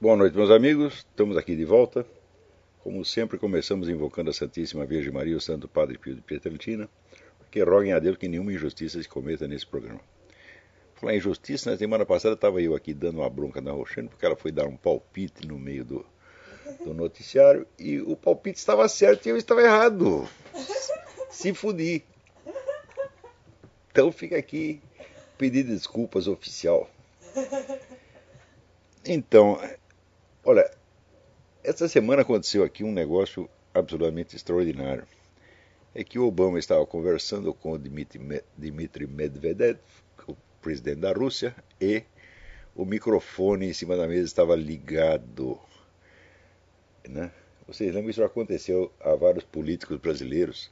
Boa noite, meus amigos. Estamos aqui de volta. Como sempre, começamos invocando a Santíssima Virgem Maria e o Santo Padre Pio de Pietrelcina, que roguem a Deus que nenhuma injustiça se cometa nesse programa. Falar em injustiça, na semana passada estava eu aqui dando uma bronca na Roxane, porque ela foi dar um palpite no meio do noticiário, e o palpite estava certo e eu estava errado. Se fudi. Então fica aqui pedido de desculpas oficial. Então, olha, essa semana aconteceu aqui um negócio absolutamente extraordinário. É que o Obama estava conversando com o Dmitry Medvedev, o presidente da Rússia, e o microfone em cima da mesa estava ligado. Né? Vocês lembram que isso aconteceu a vários políticos brasileiros,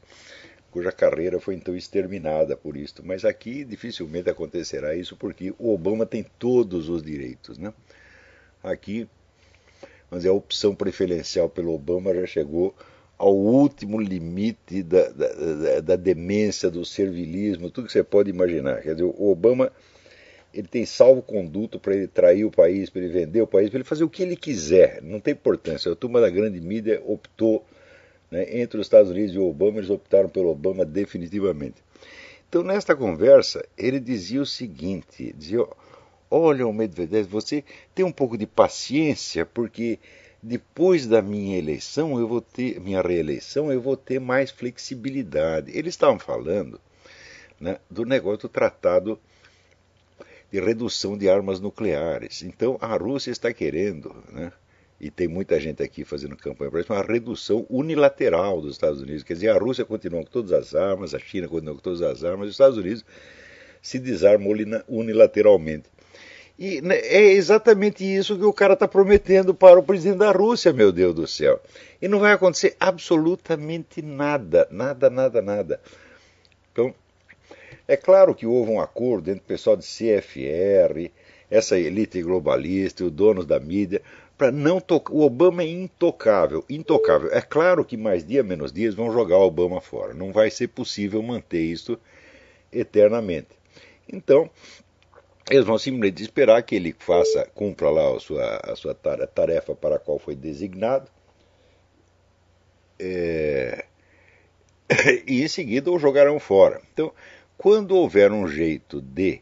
cuja carreira foi então exterminada por isso. Mas aqui dificilmente acontecerá isso, porque o Obama tem todos os direitos. Né? Aqui, vamos dizer, a opção preferencial pelo Obama já chegou ao último limite da demência, do servilismo, tudo que você pode imaginar. Quer dizer, o Obama ele tem salvo-conduto para ele trair o país, para ele vender o país, para ele fazer o que ele quiser, não tem importância. A turma da grande mídia optou, né, entre os Estados Unidos e o Obama, eles optaram pelo Obama definitivamente. Então, nesta conversa, ele dizia o seguinte, dizia: olha, Medvedev, você tem um pouco de paciência, porque depois da minha eleição, minha reeleição, eu vou ter mais flexibilidade. Eles estavam falando, né, do negócio do tratado de redução de armas nucleares. Então, a Rússia está querendo, né, e tem muita gente aqui fazendo campanha para isso, uma redução unilateral dos Estados Unidos. Quer dizer, a Rússia continua com todas as armas, a China continua com todas as armas, e os Estados Unidos se desarmam unilateralmente. E é exatamente isso que o cara está prometendo para o presidente da Rússia, meu Deus do céu. E não vai acontecer absolutamente nada, nada, nada, nada. Então, é claro que houve um acordo entre o pessoal de CFR, essa elite globalista, os donos da mídia, para não tocar. O Obama é intocável, intocável. É claro que mais dia menos dias vão jogar o Obama fora. Não vai ser possível manter isso eternamente. Então, eles vão simplesmente esperar que ele cumpra lá a sua tarefa para a qual foi designado, e em seguida o jogarão fora. Então, quando houver um jeito de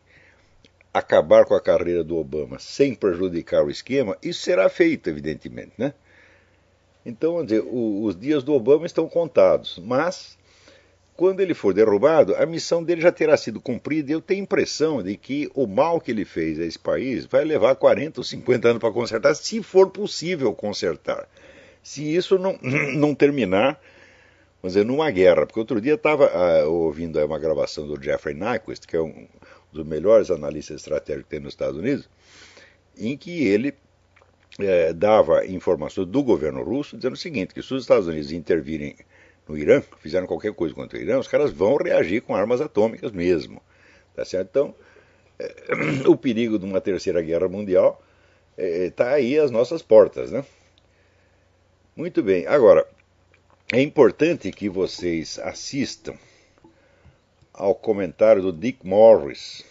acabar com a carreira do Obama sem prejudicar o esquema, isso será feito, evidentemente. Né? Então, vamos dizer, os dias do Obama estão contados, mas quando ele for derrubado, a missão dele já terá sido cumprida, e eu tenho a impressão de que o mal que ele fez a esse país vai levar 40 ou 50 anos para consertar, se for possível consertar. Se isso não terminar, vamos dizer, numa guerra. Porque outro dia estava ouvindo uma gravação do Jeffrey Nyquist, que é um dos melhores analistas estratégicos que tem nos Estados Unidos, em que ele dava informações do governo russo, dizendo o seguinte, que se os Estados Unidos intervirem no Irã, fizeram qualquer coisa contra o Irã, os caras vão reagir com armas atômicas mesmo. Tá certo? Então, o perigo de uma terceira guerra mundial está aí às nossas portas. Né? Muito bem. Agora, é importante que vocês assistam ao comentário do Dick Morris.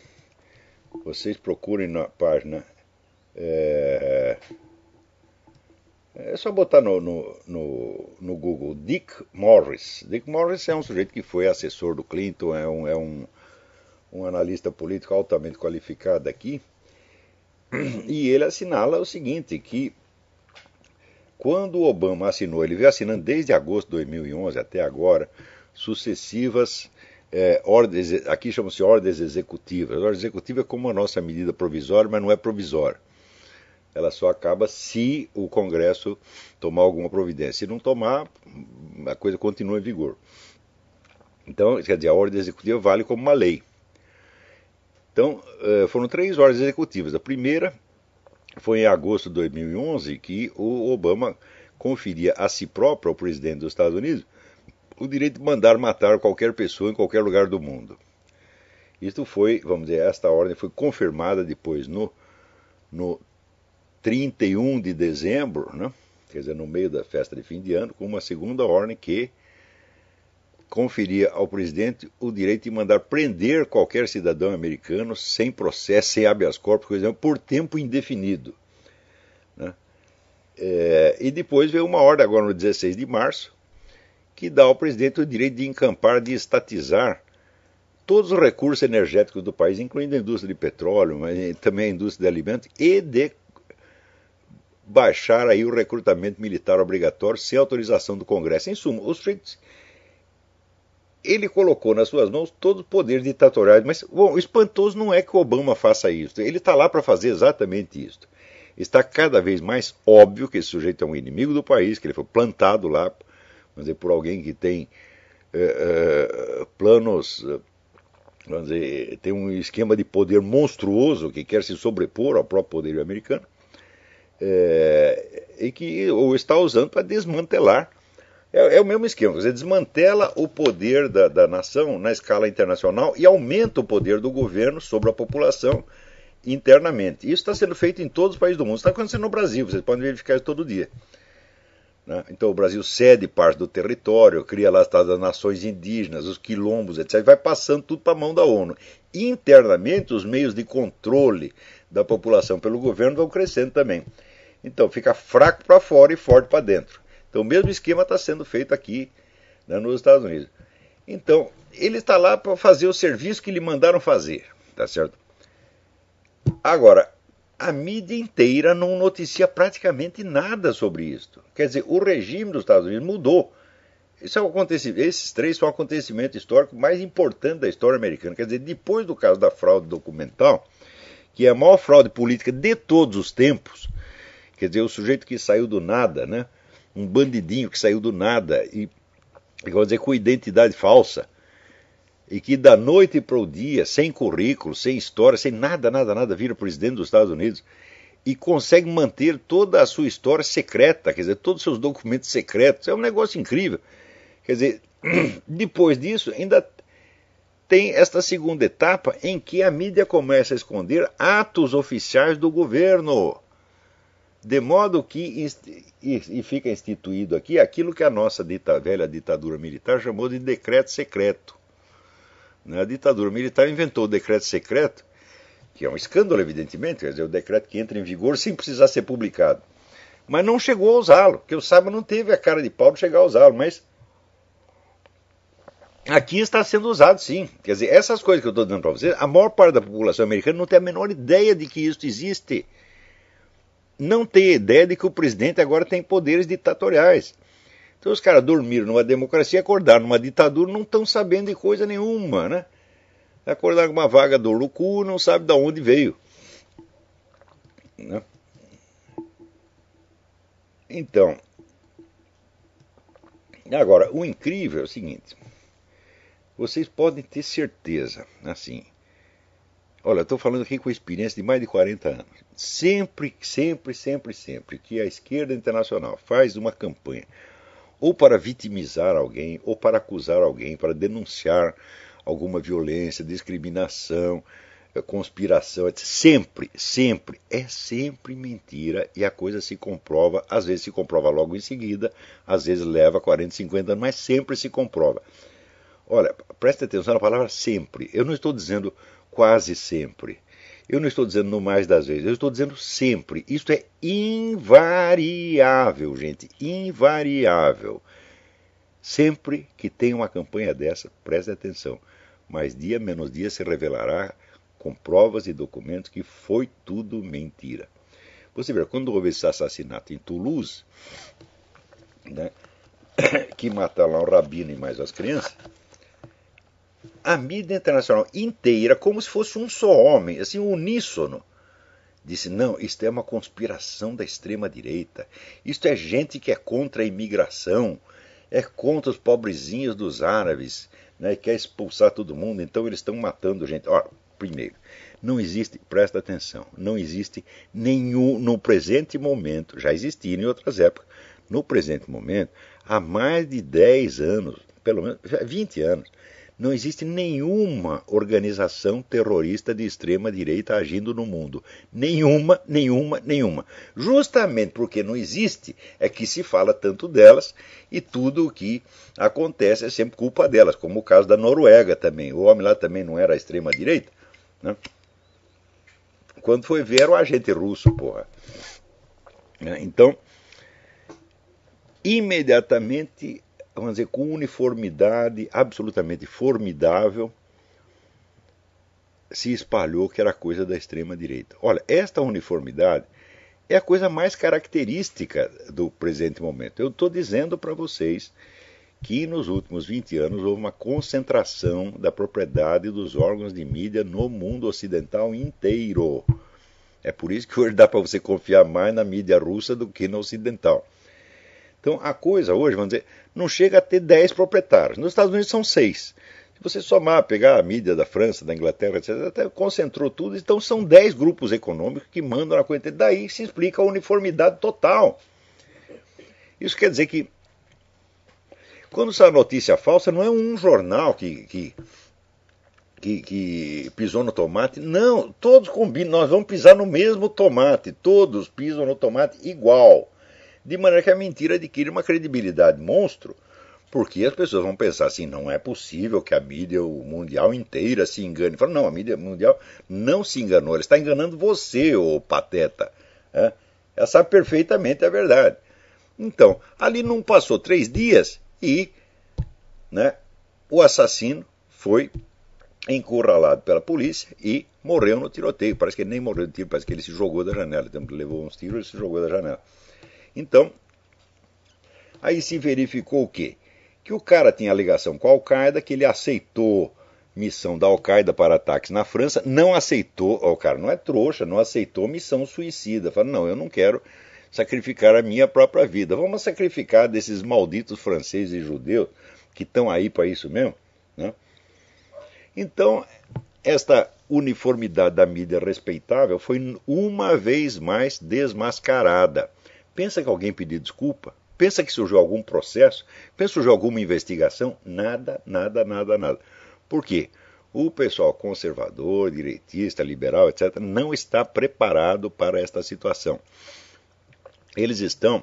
Vocês procurem na página... É só botar no Google Dick Morris. Dick Morris é um sujeito que foi assessor do Clinton, é um analista político altamente qualificado aqui. E ele assinala o seguinte, que quando o Obama assinou, ele veio assinando desde agosto de 2011 até agora, sucessivas ordens, aqui chamam-se ordens executivas. A ordem executiva é como a nossa medida provisória, mas não é provisória. Ela só acaba se o Congresso tomar alguma providência. Se não tomar, a coisa continua em vigor. Então, quer dizer, a ordem executiva vale como uma lei. Então, foram 3 ordens executivas. A primeira foi em agosto de 2011, que o Obama conferia a si próprio, ao presidente dos Estados Unidos, o direito de mandar matar qualquer pessoa em qualquer lugar do mundo. Isto foi, vamos dizer, esta ordem foi confirmada depois no 31 de dezembro, né? Quer dizer, no meio da festa de fim de ano, com uma segunda ordem que conferia ao presidente o direito de mandar prender qualquer cidadão americano sem processo, sem habeas corpus, por exemplo, por tempo indefinido. Né? E depois veio uma ordem, agora no 16 de março, que dá ao presidente o direito de encampar, de estatizar todos os recursos energéticos do país, incluindo a indústria de petróleo, mas também a indústria de alimentos, e de baixar aí o recrutamento militar obrigatório sem autorização do Congresso. Em suma, os sujeito, ele colocou nas suas mãos todos os poderes ditatoriais, mas bom, o espantoso não é que o Obama faça isso, ele está lá para fazer exatamente isso. Está cada vez mais óbvio que esse sujeito é um inimigo do país, que ele foi plantado lá, vamos dizer, por alguém que tem planos, vamos dizer, tem um esquema de poder monstruoso que quer se sobrepor ao próprio poder americano, e que o está usando para desmantelar. É o mesmo esquema, você desmantela o poder da nação na escala internacional e aumenta o poder do governo sobre a população internamente. Isso está sendo feito em todos os países do mundo. Isso está acontecendo no Brasil, vocês podem verificar isso todo dia. Então o Brasil cede parte do território, cria lá as nações indígenas, os quilombos, etc. Vai passando tudo para a mão da ONU. Internamente, os meios de controle da população pelo governo vão crescendo também. Então fica fraco para fora e forte para dentro. Então o mesmo esquema está sendo feito aqui, né, nos Estados Unidos. Então ele está lá para fazer o serviço que lhe mandaram fazer, tá certo? Agora, a mídia inteira não noticia praticamente nada sobre isso. Quer dizer, o regime dos Estados Unidos mudou. Esses três são o acontecimento histórico mais importante da história americana. Quer dizer, depois do caso da fraude documental, que é a maior fraude política de todos os tempos, quer dizer, o sujeito que saiu do nada, né? Um bandidinho que saiu do nada e, vamos dizer, com identidade falsa, e que da noite para o dia, sem currículo, sem história, sem nada, vira presidente dos Estados Unidos e consegue manter toda a sua história secreta, quer dizer, todos os seus documentos secretos. É um negócio incrível. Quer dizer, depois disso, ainda tem esta segunda etapa em que a mídia começa a esconder atos oficiais do governo. De modo que fica instituído aqui aquilo que a nossa velha ditadura militar chamou de decreto secreto. A ditadura militar inventou o decreto secreto, que é um escândalo, evidentemente, quer dizer, o decreto que entra em vigor sem precisar ser publicado. Mas não chegou a usá-lo, porque o Saba não teve a cara de pau de chegar a usá-lo, mas aqui está sendo usado sim. Quer dizer, essas coisas que eu estou dando para vocês, a maior parte da população americana não tem a menor ideia de que isso existe. Não tem ideia de que o presidente agora tem poderes ditatoriais. Então os caras dormiram numa democracia, acordaram numa ditadura, não estão sabendo de coisa nenhuma, né? Acordaram com uma vaga do Urucu, não sabe de onde veio. Né? Então, agora, o incrível é o seguinte, vocês podem ter certeza, assim, olha, eu estou falando aqui com experiência de mais de 40 anos, sempre que a esquerda internacional faz uma campanha ou para vitimizar alguém, ou para acusar alguém, para denunciar alguma violência, discriminação, conspiração, etc. É sempre mentira e a coisa se comprova, às vezes se comprova logo em seguida, às vezes leva 40, 50 anos, mas sempre se comprova. Olha, preste atenção na palavra sempre. Eu não estou dizendo quase sempre. Eu não estou dizendo no mais das vezes, eu estou dizendo sempre. Isto é invariável, gente, invariável. Sempre que tem uma campanha dessa, preste atenção, mais dia menos dia se revelará com provas e documentos que foi tudo mentira. Você vê, quando houve esse assassinato em Toulouse, né, que mataram lá o rabino e mais as crianças, a mídia internacional inteira, como se fosse um só homem, assim, uníssono, disse, não, isto é uma conspiração da extrema-direita, isto é gente que é contra a imigração, é contra os pobrezinhos dos árabes, né, quer expulsar todo mundo, então eles estão matando gente. Ora, primeiro, não existe, presta atenção, não existe nenhum, no presente momento, já existia em outras épocas, no presente momento, há mais de 10 anos, pelo menos 20 anos, não existe nenhuma organização terrorista de extrema-direita agindo no mundo. Nenhuma. Justamente porque não existe, é que se fala tanto delas e tudo o que acontece é sempre culpa delas, como o caso da Noruega também. O homem lá também não era extrema-direita, né? Quando foi ver, era o agente russo, porra. né? Então, imediatamente, vamos dizer, com uniformidade absolutamente formidável, se espalhou que era coisa da extrema-direita. Olha, esta uniformidade é a coisa mais característica do presente momento. Eu estou dizendo para vocês que nos últimos 20 anos houve uma concentração da propriedade dos órgãos de mídia no mundo ocidental inteiro. É por isso que hoje dá para você confiar mais na mídia russa do que na ocidental. Então a coisa hoje, vamos dizer, não chega a ter 10 proprietários. Nos Estados Unidos são 6. Se você somar, pegar a mídia da França, da Inglaterra, etc., até concentrou tudo, então são 10 grupos econômicos que mandam na coisa. Daí se explica a uniformidade total. Isso quer dizer que quando sai notícia falsa, não é um jornal que pisou no tomate. Não, todos combinam, nós vamos pisar no mesmo tomate. Todos pisam no tomate igual. De maneira que a mentira adquire uma credibilidade monstro, porque as pessoas vão pensar assim, não é possível que a mídia mundial inteira se engane. Fala, não, a mídia mundial não se enganou, ela está enganando você, ô pateta. Ela sabe perfeitamente a verdade. Então, ali não passou 3 dias e, né, o assassino foi encurralado pela polícia e morreu no tiroteio. Parece que ele nem morreu de tiro, parece que ele se jogou da janela. Então, levou uns tiros e se jogou da janela. Então, aí se verificou o quê? Que o cara tinha ligação com a Al-Qaeda, que ele aceitou missão da Al-Qaeda para ataques na França, não aceitou, o cara não é trouxa, não aceitou missão suicida. Falou, não, eu não quero sacrificar a minha própria vida. Vamos sacrificar desses malditos franceses e judeus que estão aí para isso mesmo, né? Então, esta uniformidade da mídia respeitável foi uma vez mais desmascarada. Pensa que alguém pediu desculpa? Pensa que surgiu algum processo? Pensa que surgiu alguma investigação? Nada, nada, nada, nada. Por quê? O pessoal conservador, direitista, liberal, etc., não está preparado para esta situação. Eles estão...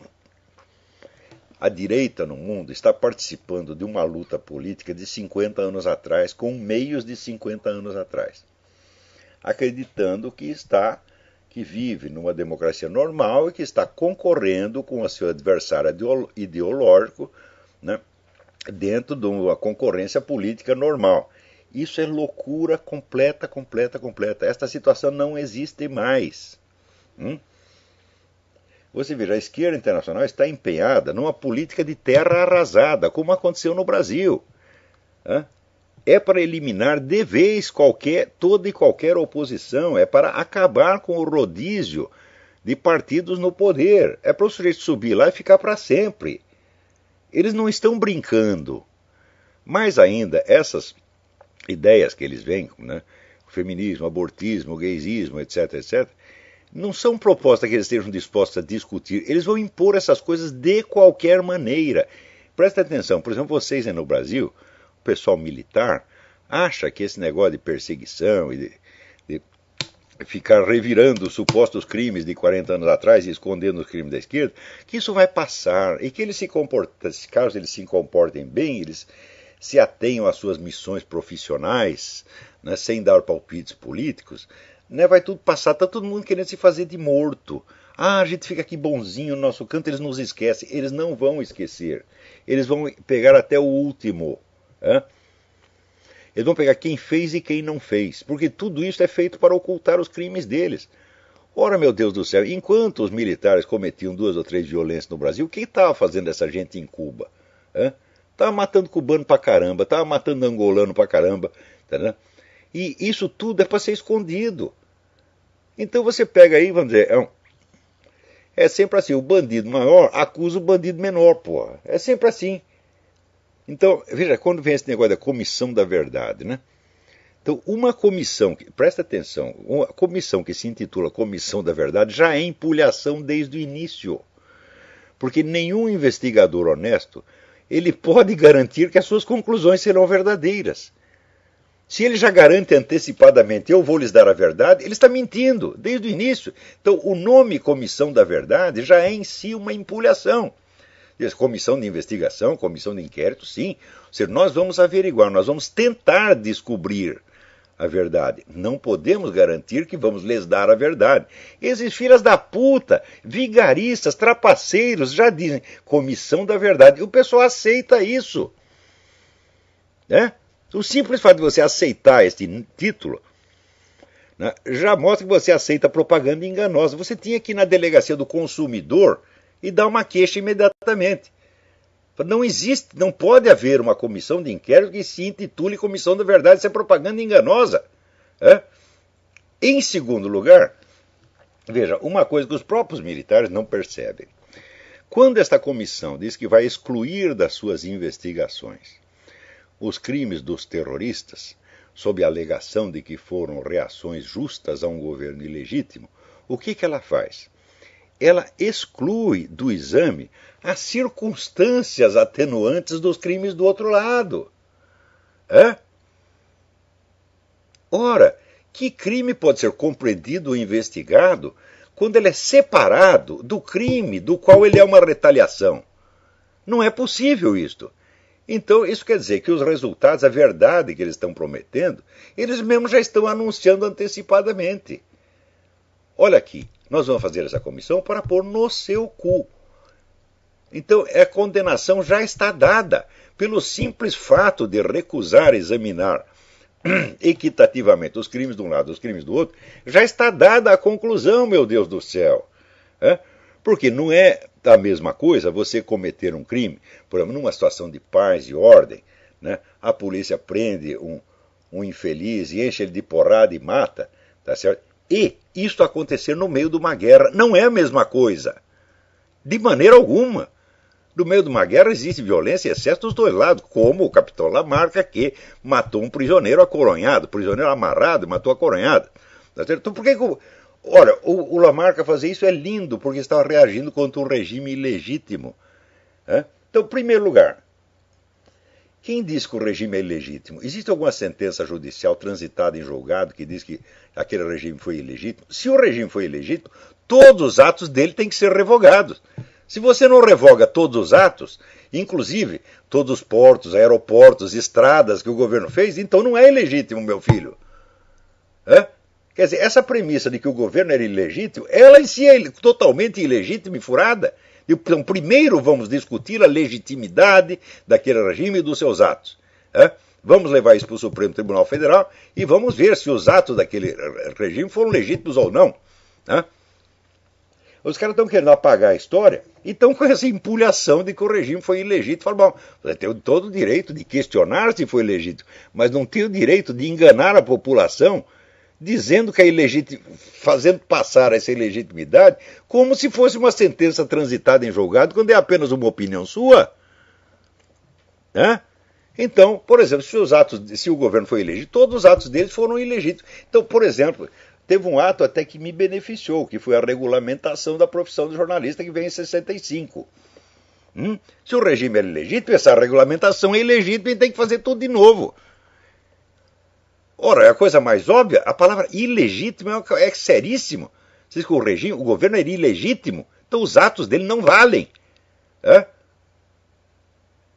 A direita no mundo está participando de uma luta política de 50 anos atrás, com meios de 50 anos atrás, acreditando que vive numa democracia normal e que está concorrendo com o seu adversário ideológico, né, dentro de uma concorrência política normal. Isso é loucura completa, completa, completa. Esta situação não existe mais. Você veja, a esquerda internacional está empenhada numa política de terra arrasada, como aconteceu no Brasil. É para eliminar de vez toda e qualquer oposição, é para acabar com o rodízio de partidos no poder. É para o sujeito subir lá e ficar para sempre. Eles não estão brincando. Mais ainda, essas ideias que eles vêm, né, o feminismo, o abortismo, o gaysismo, etc., etc., não são propostas que eles estejam dispostos a discutir. Eles vão impor essas coisas de qualquer maneira. Presta atenção, por exemplo, vocês aí no Brasil, o pessoal militar, acha que esse negócio de perseguição e de ficar revirando os supostos crimes de 40 anos atrás e escondendo os crimes da esquerda, que isso vai passar e que eles se comportam, caso eles se comportem bem, eles se atenham às suas missões profissionais, né, sem dar palpites políticos, né, vai tudo passar, está todo mundo querendo se fazer de morto. A gente fica aqui bonzinho no nosso canto, eles nos esquecem. Eles não vão esquecer. Eles vão pegar até o último. Eles vão pegar quem fez e quem não fez. Porque tudo isso é feito para ocultar os crimes deles. Ora, meu Deus do céu, enquanto os militares cometiam 2 ou 3 violências no Brasil, o que estava fazendo essa gente em Cuba? Estava matando cubano pra caramba, estava matando angolano pra caramba, entendeu? E isso tudo é para ser escondido. Então você pega aí, vamos dizer, é sempre assim, o bandido maior acusa o bandido menor, porra. É sempre assim. Então, veja, quando vem esse negócio da comissão da verdade, né? Então, uma comissão, presta atenção, uma comissão que se intitula Comissão da Verdade já é empulhação desde o início. Porque nenhum investigador honesto, ele pode garantir que as suas conclusões serão verdadeiras. Se ele já garante antecipadamente, eu vou lhes dar a verdade, ele está mentindo desde o início. Então, o nome Comissão da Verdade já é em si uma empulhação. Comissão de investigação, comissão de inquérito, sim. Ou seja, nós vamos averiguar, nós vamos tentar descobrir a verdade. Não podemos garantir que vamos lhes dar a verdade. Esses filhas da puta, vigaristas, trapaceiros, já dizem comissão da verdade. E o pessoal aceita isso. Né? O simples fato de você aceitar este título, né, já mostra que você aceita propaganda enganosa. Você tinha que ir na delegacia do consumidor e dar uma queixa imediatamente. Não existe, não pode haver uma comissão de inquérito que se intitule Comissão da Verdade, isso é propaganda enganosa. É? Em segundo lugar, veja, uma coisa que os próprios militares não percebem. Quando esta comissão diz que vai excluir das suas investigações os crimes dos terroristas, sob a alegação de que foram reações justas a um governo ilegítimo, o que ela faz? Ela exclui do exame as circunstâncias atenuantes dos crimes do outro lado. É? Ora, que crime pode ser compreendido ou investigado quando ele é separado do crime do qual ele é uma retaliação? Não é possível isto. Então, isso quer dizer que os resultados, a verdade que eles estão prometendo, eles mesmos já estão anunciando antecipadamente. Olha aqui, nós vamos fazer essa comissão para pôr no seu cu. Então, a condenação já está dada pelo simples fato de recusar examinar equitativamente os crimes de um lado e os crimes do outro, já está dada a conclusão, meu Deus do céu. É? Porque não é a mesma coisa você cometer um crime, por exemplo, numa situação de paz e ordem, né? A polícia prende um infeliz e enche ele de porrada e mata, tá certo? E isto acontecer no meio de uma guerra não é a mesma coisa. De maneira alguma. No meio de uma guerra existe violência e excesso dos dois lados, como o capitão Lamarca, que matou um prisioneiro acoronhado, prisioneiro amarrado e matou acoronhado. Tá certo? Então por que Ora, o Lamarca fazer isso é lindo, porque estava reagindo contra um regime ilegítimo. Né? Então, em primeiro lugar, quem diz que o regime é ilegítimo? Existe alguma sentença judicial transitada em julgado que diz que aquele regime foi ilegítimo? Se o regime foi ilegítimo, todos os atos dele têm que ser revogados. Se você não revoga todos os atos, inclusive todos os portos, aeroportos, estradas que o governo fez, então não é ilegítimo, meu filho. É? Quer dizer, essa premissa de que o governo era ilegítimo, ela em si é totalmente ilegítima e furada. Então, primeiro vamos discutir a legitimidade daquele regime e dos seus atos. É? Vamos levar isso para o Supremo Tribunal Federal e vamos ver se os atos daquele regime foram legítimos ou não. É? Os caras estão querendo apagar a história e estão com essa empulhação de que o regime foi ilegítimo. Falam, bom, você tem todo o direito de questionar se foi legítimo, mas não tem o direito de enganar a população dizendo que é ilegítimo, fazendo passar essa ilegitimidade como se fosse uma sentença transitada em julgado, quando é apenas uma opinião sua. Né? Então, por exemplo, se o governo foi ilegítimo, todos os atos deles foram ilegítimos. Então, por exemplo, teve um ato até que me beneficiou, que foi a regulamentação da profissão de jornalista, que veio em 65. Se o regime era ilegítimo, essa regulamentação é ilegítima e tem que fazer tudo de novo. Ora, é a coisa mais óbvia, a palavra ilegítimo é seríssimo. Você diz que o governo era ilegítimo, então os atos dele não valem. É?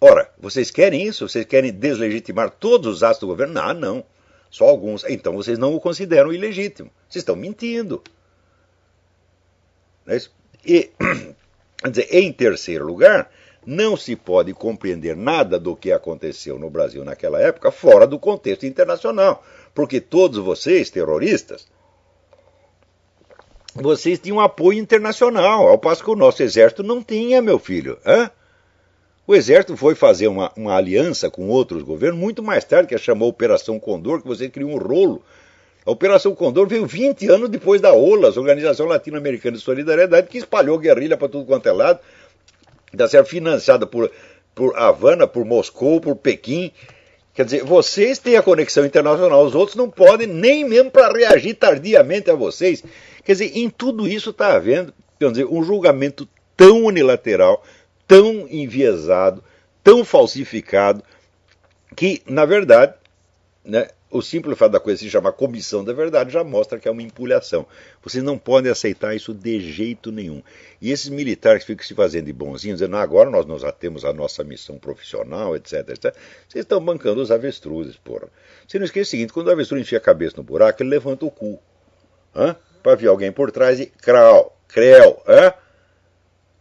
Ora, vocês querem isso? Vocês querem deslegitimar todos os atos do governo? Não, não. Só alguns. Então vocês não o consideram ilegítimo. Vocês estão mentindo. Não é isso? E, quer dizer, em terceiro lugar, não se pode compreender nada do que aconteceu no Brasil naquela época fora do contexto internacional. Porque todos vocês, terroristas, vocês tinham apoio internacional, ao passo que o nosso exército não tinha, meu filho. Hã? O exército foi fazer uma aliança com outros governos muito mais tarde, que chamou Operação Condor, que você criou um rolo. A Operação Condor veio 20 anos depois da OLAS, Organização Latino-Americana de Solidariedade, que espalhou guerrilha para tudo quanto é lado, está sendo financiada por Havana, por Moscou, por Pequim. Quer dizer, vocês têm a conexão internacional, os outros não podem, nem mesmo para reagir tardiamente a vocês. Quer dizer, em tudo isso está havendo, quer dizer, um julgamento tão unilateral, tão enviesado, tão falsificado, que, na verdade, né, o simples fato da coisa se chamar Comissão da Verdade já mostra que é uma empulhação. Vocês não podem aceitar isso de jeito nenhum. E esses militares que ficam se fazendo de bonzinhos, dizendo, agora nós já temos a nossa missão profissional, etc, etc. Vocês estão bancando os avestruzes, porra. Você não esqueça o seguinte, quando o avestruz enfia a cabeça no buraco, ele levanta o cu. Para vir alguém por trás e creu.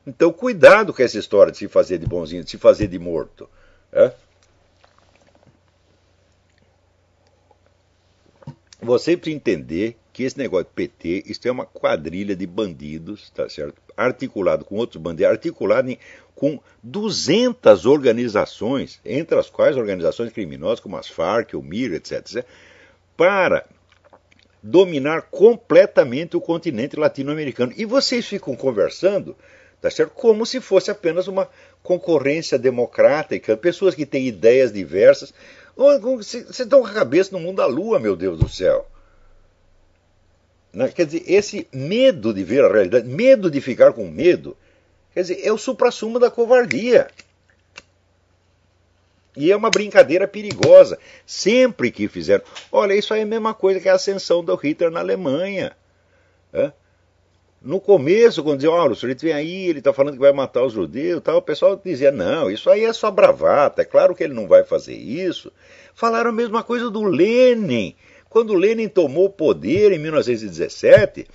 Então cuidado com essa história de se fazer de bonzinho, de se fazer de morto. Você precisa entender que esse negócio de PT, isso é uma quadrilha de bandidos, tá certo? Articulado com outros bandidos, com 200 organizações, entre as quais organizações criminosas como as Farc, o MIR, etc., para dominar completamente o continente latino-americano. E vocês ficam conversando, tá certo? Como se fosse apenas uma concorrência democrática, pessoas que têm ideias diversas. Vocês estão com a cabeça no mundo da lua, meu Deus do céu. Quer dizer, esse medo de ver a realidade, medo de ficar com medo, quer dizer, é o suprassumo da covardia. E é uma brincadeira perigosa. Sempre que fizeram... Olha, isso aí é a mesma coisa que a ascensão do Hitler na Alemanha. No começo, quando diziam, o sujeito vem aí, ele está falando que vai matar os judeus, tal, o pessoal dizia, não, isso aí é só bravata, é claro que ele não vai fazer isso. Falaram a mesma coisa do Lenin. Quando Lenin tomou o poder em 1917,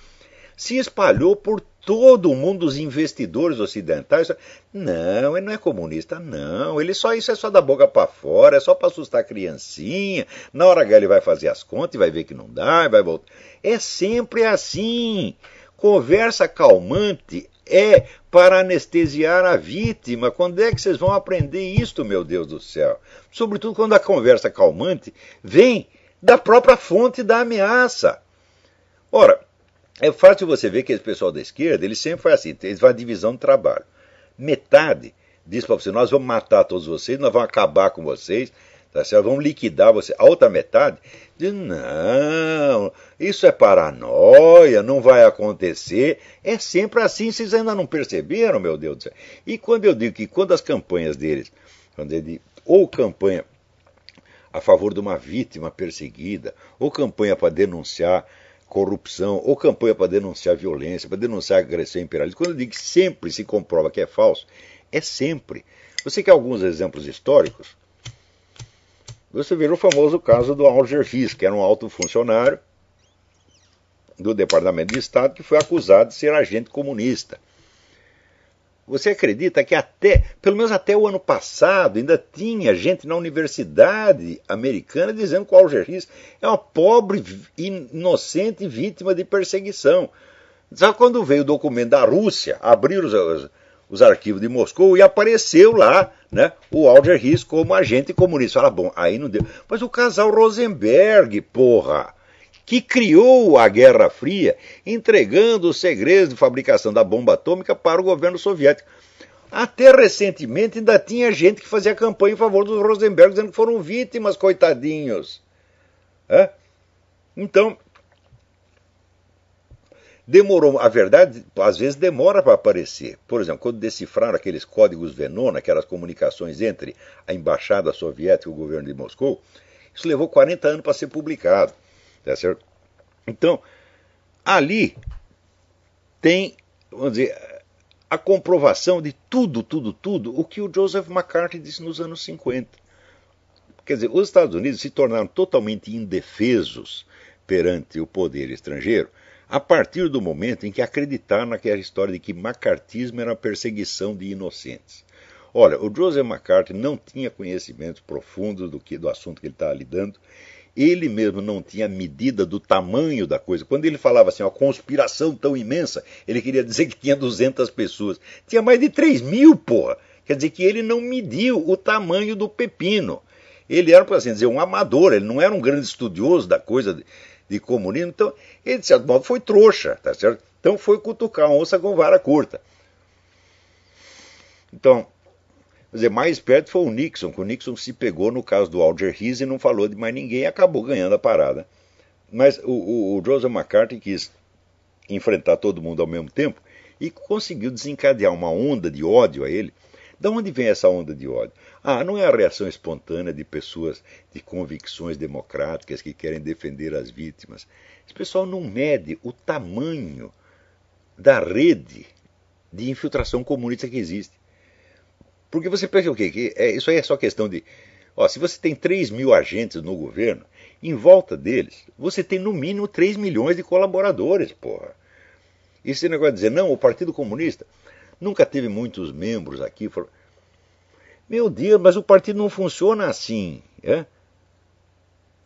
se espalhou por todo o mundo os investidores ocidentais. Não, ele não é comunista, não. Isso é só da boca para fora, é só para assustar a criancinha. Na hora H ele vai fazer as contas e vai ver que não dá, e vai voltar. É sempre assim. Conversa calmante é para anestesiar a vítima. Quando é que vocês vão aprender isto, meu Deus do céu? Sobretudo quando a conversa calmante vem da própria fonte da ameaça. Ora, é fácil você ver que esse pessoal da esquerda, ele sempre foi assim, eles vão à divisão do trabalho. Metade diz para você, nós vamos matar todos vocês, nós vamos acabar com vocês, tá certo? Vamos liquidar vocês. A outra metade diz, não, isso é paranoia, não vai acontecer. É sempre assim, vocês ainda não perceberam, meu Deus do céu. E quando eu digo que quando as campanhas deles, ou campanha a favor de uma vítima perseguida, ou campanha para denunciar corrupção, ou campanha para denunciar violência, para denunciar agressão imperialista. Quando eu digo que sempre se comprova que é falso, é sempre. Você quer alguns exemplos históricos? Você vê o famoso caso do Alger Hiss, que era um alto funcionário do Departamento de Estado que foi acusado de ser agente comunista. Você acredita que pelo menos até o ano passado, ainda tinha gente na universidade americana dizendo que o Alger Hiss é uma pobre, inocente vítima de perseguição. Sabe quando veio o documento da Rússia, abriram os arquivos de Moscou e apareceu lá, né, o Alger Hiss como agente comunista. Fala, bom, aí não deu. Mas o casal Rosenberg, porra, que criou a Guerra Fria, entregando os segredos de fabricação da bomba atômica para o governo soviético. Até recentemente ainda tinha gente que fazia campanha em favor dos Rosenberg, dizendo que foram vítimas, coitadinhos. Então, demorou. A verdade, às vezes, demora para aparecer. Por exemplo, quando decifraram aqueles códigos Venona, aquelas comunicações entre a embaixada soviética e o governo de Moscou, isso levou 40 anos para ser publicado. Tá certo? Então, ali tem, vamos dizer, a comprovação de tudo o que o Joseph McCarthy disse nos anos 50. Quer dizer, os Estados Unidos se tornaram totalmente indefesos perante o poder estrangeiro a partir do momento em que acreditaram naquela história de que macartismo era a perseguição de inocentes. Olha, o Joseph McCarthy não tinha conhecimentos profundos do assunto que ele estava lidando. Ele mesmo não tinha medida do tamanho da coisa. Quando ele falava assim, uma conspiração tão imensa, ele queria dizer que tinha 200 pessoas. Tinha mais de 3.000, porra. Quer dizer que ele não mediu o tamanho do pepino. Ele era, por assim dizer, um amador, ele não era um grande estudioso da coisa de comunismo. Então, ele, de certo modo, foi trouxa, tá certo? Então, foi cutucar a onça com vara curta. Então, quer dizer, mais perto foi o Nixon, que o Nixon se pegou no caso do Alger Hiss e não falou de mais ninguém e acabou ganhando a parada. Mas o Joseph McCarthy quis enfrentar todo mundo ao mesmo tempo e conseguiu desencadear uma onda de ódio a ele Da onde vem essa onda de ódio? Ah, não é a reação espontânea de pessoas de convicções democráticas que querem defender as vítimas. Esse pessoal não mede o tamanho da rede de infiltração comunista que existe. Porque você pensa o quê? Isso aí é só questão de... se você tem 3 mil agentes no governo, em volta deles, você tem no mínimo 3 milhões de colaboradores, porra. E esse negócio de dizer, não, o Partido Comunista nunca teve muitos membros aqui. Meu Deus, mas o partido não funciona assim. É?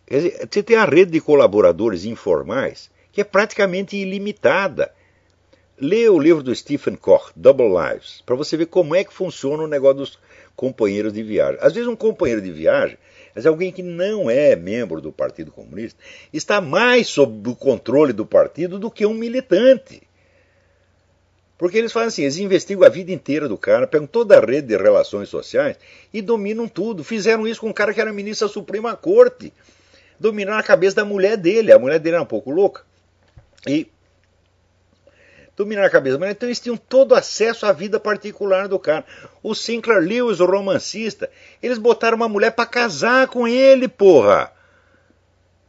Quer dizer, você tem a rede de colaboradores informais, que é praticamente ilimitada. Lê o livro do Stephen Koch, Double Lives, para você ver como é que funciona o negócio dos companheiros de viagem. Às vezes um companheiro de viagem, mas alguém que não é membro do Partido Comunista, está mais sob o controle do partido do que um militante. Porque eles fazem assim, eles investigam a vida inteira do cara, pegam toda a rede de relações sociais e dominam tudo. Fizeram isso com um cara que era ministro da Suprema Corte. Dominaram a cabeça da mulher dele. A mulher dele era um pouco louca. E dominaram a cabeça da mulher. Então eles tinham todo acesso à vida particular do cara. O Sinclair Lewis, o romancista, eles botaram uma mulher para casar com ele, porra.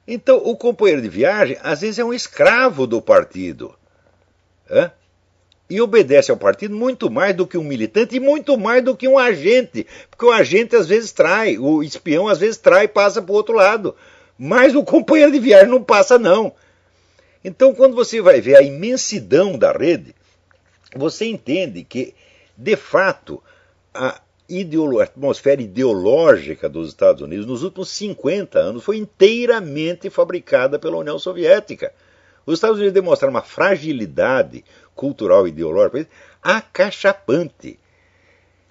Então o companheiro de viagem, às vezes, é um escravo do partido. Hã? E obedece ao partido muito mais do que um militante e muito mais do que um agente. Porque o agente às vezes trai, o espião às vezes trai e passa para o outro lado. Mas o companheiro de viagem não passa, não. Então, quando você vai ver a imensidão da rede, você entende que, de fato, a atmosfera ideológica dos Estados Unidos nos últimos 50 anos foi inteiramente fabricada pela União Soviética. Os Estados Unidos demonstraram uma fragilidade cultural e ideológica acachapante.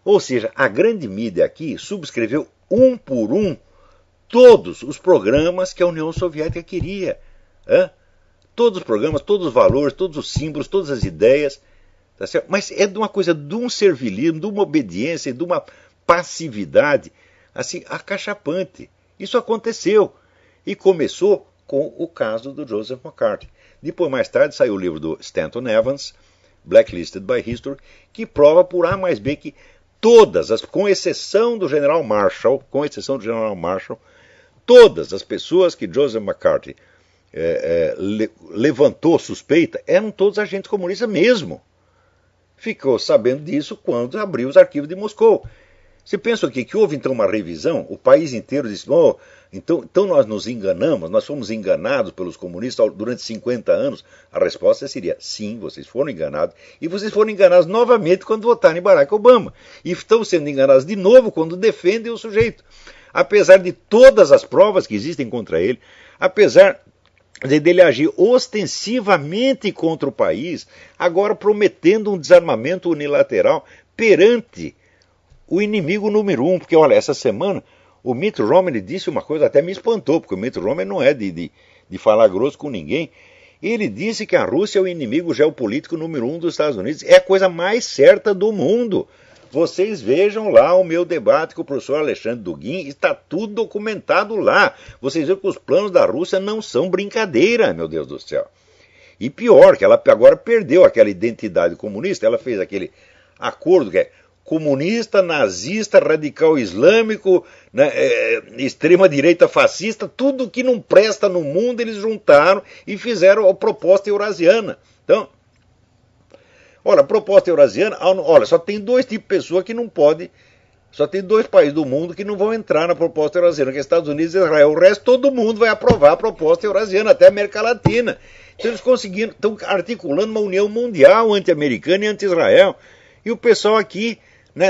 Ou seja, a grande mídia aqui subscreveu um por um todos os programas que a União Soviética queria. Todos os programas, todos os valores, todos os símbolos, todas as ideias. Tá certo? Mas é de uma coisa, de um servilismo, de uma obediência, de uma passividade assim, acachapante. Isso aconteceu. E começou com o caso do Joseph McCarthy. Depois, mais tarde, saiu o livro do Stanton Evans, Blacklisted by History, que prova por A mais B que todas, com exceção do General Marshall, todas as pessoas que Joseph McCarthy levantou suspeita eram todos agentes comunistas mesmo. Ficou sabendo disso quando abriu os arquivos de Moscou. Você pensa aqui que houve então uma revisão, o país inteiro disse, então nós nos enganamos, nós fomos enganados pelos comunistas durante 50 anos? A resposta seria, sim, vocês foram enganados, e vocês foram enganados novamente quando votaram em Barack Obama, e estão sendo enganados de novo quando defendem o sujeito. Apesar de todas as provas que existem contra ele, apesar dele agir ostensivamente contra o país, agora prometendo um desarmamento unilateral perante o inimigo número 1, porque olha, essa semana o Mitt Romney disse uma coisa, até me espantou, porque o Mitt Romney não é de falar grosso com ninguém. Ele disse que a Rússia é o inimigo geopolítico número 1 dos Estados Unidos. É a coisa mais certa do mundo. Vocês vejam lá o meu debate com o professor Alexandre Dugin, está tudo documentado lá. Vocês veem que os planos da Rússia não são brincadeira, meu Deus do céu. E pior, que ela agora perdeu aquela identidade comunista, ela fez aquele acordo que é comunista, nazista, radical islâmico, né, extrema-direita fascista, tudo que não presta no mundo eles juntaram e fizeram a proposta eurasiana. Então, olha, a proposta eurasiana, olha, só tem 2 tipos de pessoa que não pode, só tem 2 países do mundo que não vão entrar na proposta eurasiana, que é Estados Unidos e Israel. O resto, todo mundo vai aprovar a proposta eurasiana, até a América Latina. Então eles conseguiram, estão articulando uma união mundial anti-americana e anti-Israel. E o pessoal aqui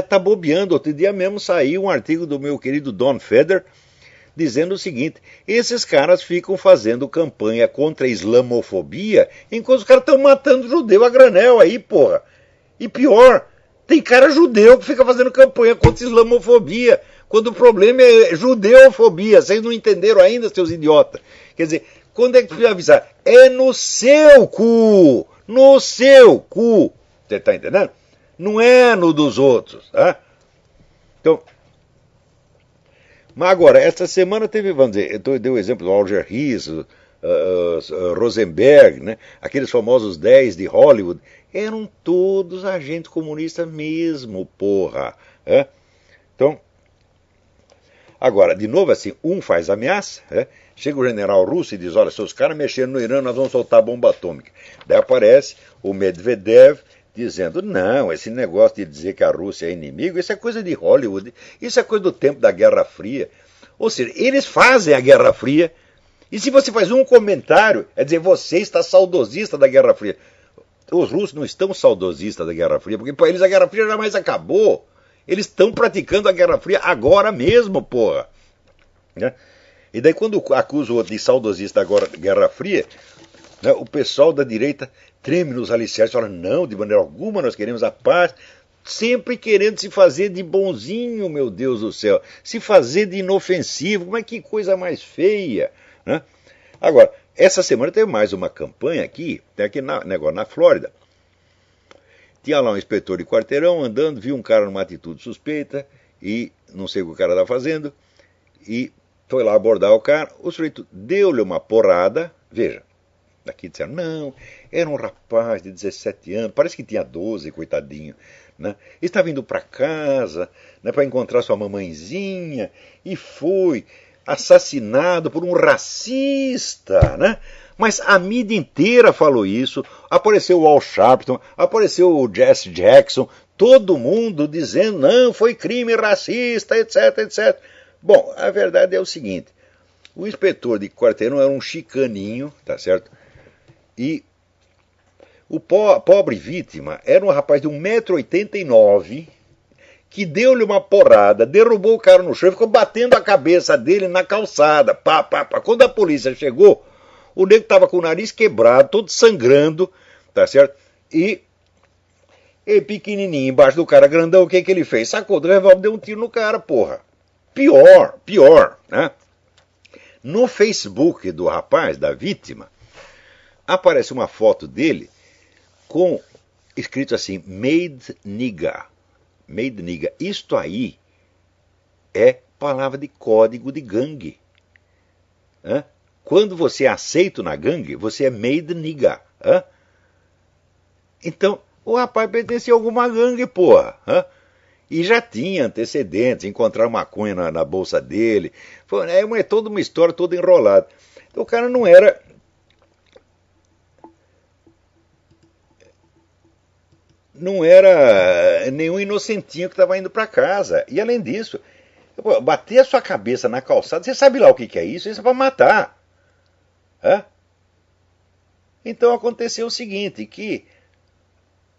tá bobeando. Outro dia mesmo saiu um artigo do meu querido Don Feder dizendo o seguinte: esses caras ficam fazendo campanha contra a islamofobia enquanto os caras estão matando judeu a granel aí, porra. E pior, tem cara judeu que fica fazendo campanha contra a islamofobia, quando o problema é judeofobia. Vocês não entenderam ainda, seus idiotas? Quer dizer, quando é que precisa avisar? É no seu cu! No seu cu! Você está entendendo? Não é no dos outros, tá? Então, mas agora, esta semana teve, vamos dizer, eu dei o exemplo do Alger Hiss, Rosenberg, né? Aqueles famosos 10 de Hollywood, eram todos agentes comunistas mesmo, porra. É? Então, agora, de novo assim, um faz ameaça, chega o general russo e diz, olha, se os caras mexerem no Irã, nós vamos soltar bomba atômica. Daí aparece o Medvedev dizendo, não, esse negócio de dizer que a Rússia é inimigo, isso é coisa de Hollywood, isso é coisa do tempo da Guerra Fria. Ou seja, eles fazem a Guerra Fria, e se você faz um comentário, é dizer, você está saudosista da Guerra Fria. Os russos não estão saudosistas da Guerra Fria, porque para eles a Guerra Fria jamais acabou. Eles estão praticando a Guerra Fria agora mesmo, porra. Né? E daí quando acusa o outro de saudosista agora da Guerra Fria, né, o pessoal da direita treme nos alicerces e fala, não, de maneira alguma nós queremos a paz, sempre querendo se fazer de bonzinho, meu Deus do céu, se fazer de inofensivo, mas que coisa mais feia. Né? Agora, essa semana teve mais uma campanha aqui na Flórida. Tinha lá um inspetor de quarteirão andando, viu um cara numa atitude suspeita e não sei o que o cara estava fazendo e foi lá abordar o cara. O sujeito deu-lhe uma porrada. Veja, daqui disseram, não, era um rapaz de 17 anos, parece que tinha 12, coitadinho. Né? Estava indo para casa, né, para encontrar sua mamãezinha e foi assassinado por um racista, né? Mas a mídia inteira falou isso, apareceu o Al Sharpton, apareceu o Jesse Jackson, todo mundo dizendo, não, foi crime racista, etc, etc. Bom, a verdade é o seguinte, o inspetor de quarteirão era um chicaninho, tá certo? E o pobre vítima era um rapaz de 1,89 m, que deu-lhe uma porrada, derrubou o cara no chão e ficou batendo a cabeça dele na calçada. Pá, pá, pá. Quando a polícia chegou, o nego estava com o nariz quebrado, todo sangrando, tá certo? E pequenininho embaixo do cara grandão, o que ele fez? Sacou do revólver, deu um tiro no cara, porra. Pior, né? No Facebook do rapaz, da vítima, aparece uma foto dele com escrito assim, Made Nigga. Made nigga. Isto aí é palavra de código de gangue. Hã? Quando você é aceito na gangue, você é made nigga. Hã? Então, o rapaz pertencia a alguma gangue, porra. Hã? E já tinha antecedentes, encontraram maconha na bolsa dele. É toda uma história toda enrolada. Então, o cara não era nenhum inocentinho que estava indo para casa. E além disso, bater a sua cabeça na calçada, você sabe lá o que é isso? Isso é para matar. Hã? Então aconteceu o seguinte, que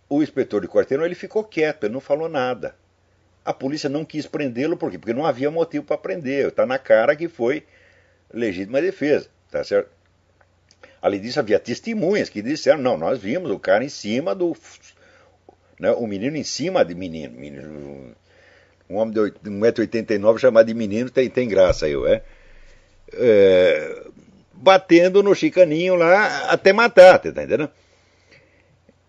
o inspetor de quarteirão ele ficou quieto, ele não falou nada. A polícia não quis prendê-lo, por quê? Porque não havia motivo para prender. Está na cara que foi legítima defesa, tá certo? Além disso, havia testemunhas que disseram, não, nós vimos o cara em cima do... Né, o menino em cima de menino. Um homem de 1,89 m chamado de menino tem graça, batendo no chicaninho lá até matar, tá entendendo?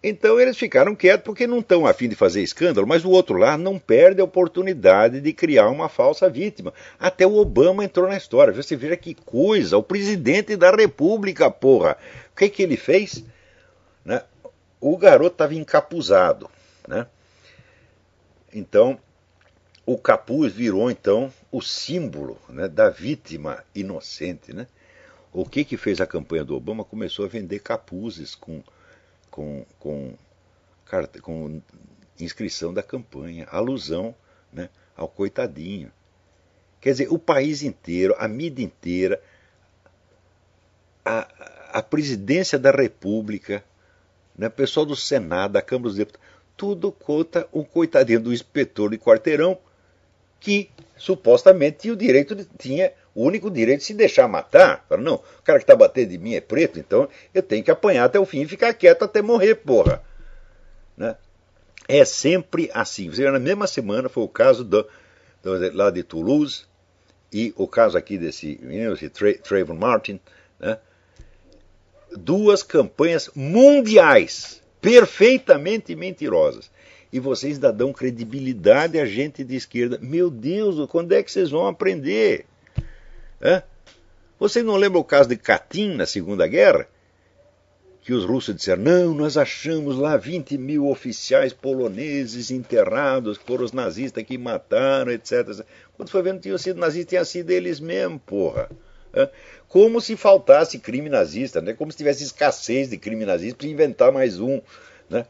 Então eles ficaram quietos porque não estão a fim de fazer escândalo, mas o outro lá não perde a oportunidade de criar uma falsa vítima. Até o Obama entrou na história. Você veja que coisa, o presidente da República, porra. O que ele fez? Né? O garoto estava encapuzado. Né? Então, o capuz virou então o símbolo, né, da vítima inocente. Né? O que fez a campanha do Obama? Começou a vender capuzes com inscrição da campanha, alusão, né, ao coitadinho. Quer dizer, o país inteiro, a mídia inteira, a presidência da República, né, o pessoal do Senado, da Câmara dos Deputados, tudo conta um coitadinho do inspetor de quarteirão que supostamente tinha o único direito de se deixar matar. Fala, não, o cara que está batendo de mim é preto, então eu tenho que apanhar até o fim e ficar quieto até morrer, porra. Né? É sempre assim. Você vê, na mesma semana foi o caso lá de Toulouse e o caso aqui desse menino, esse Trayvon Martin, né? Duas campanhas mundiais, perfeitamente mentirosas. E vocês ainda dão credibilidade a gente de esquerda. Meu Deus, quando é que vocês vão aprender? Você não lembra o caso de Katyn na Segunda Guerra? Que os russos disseram, não, nós achamos lá 20 mil oficiais poloneses enterrados, que foram os nazistas que mataram, etc. Quando foi vendo que tinham sido nazistas, tinha sido eles mesmo, porra. Como se faltasse crime nazista, né? Como se tivesse escassez de crime nazista para inventar mais um, né?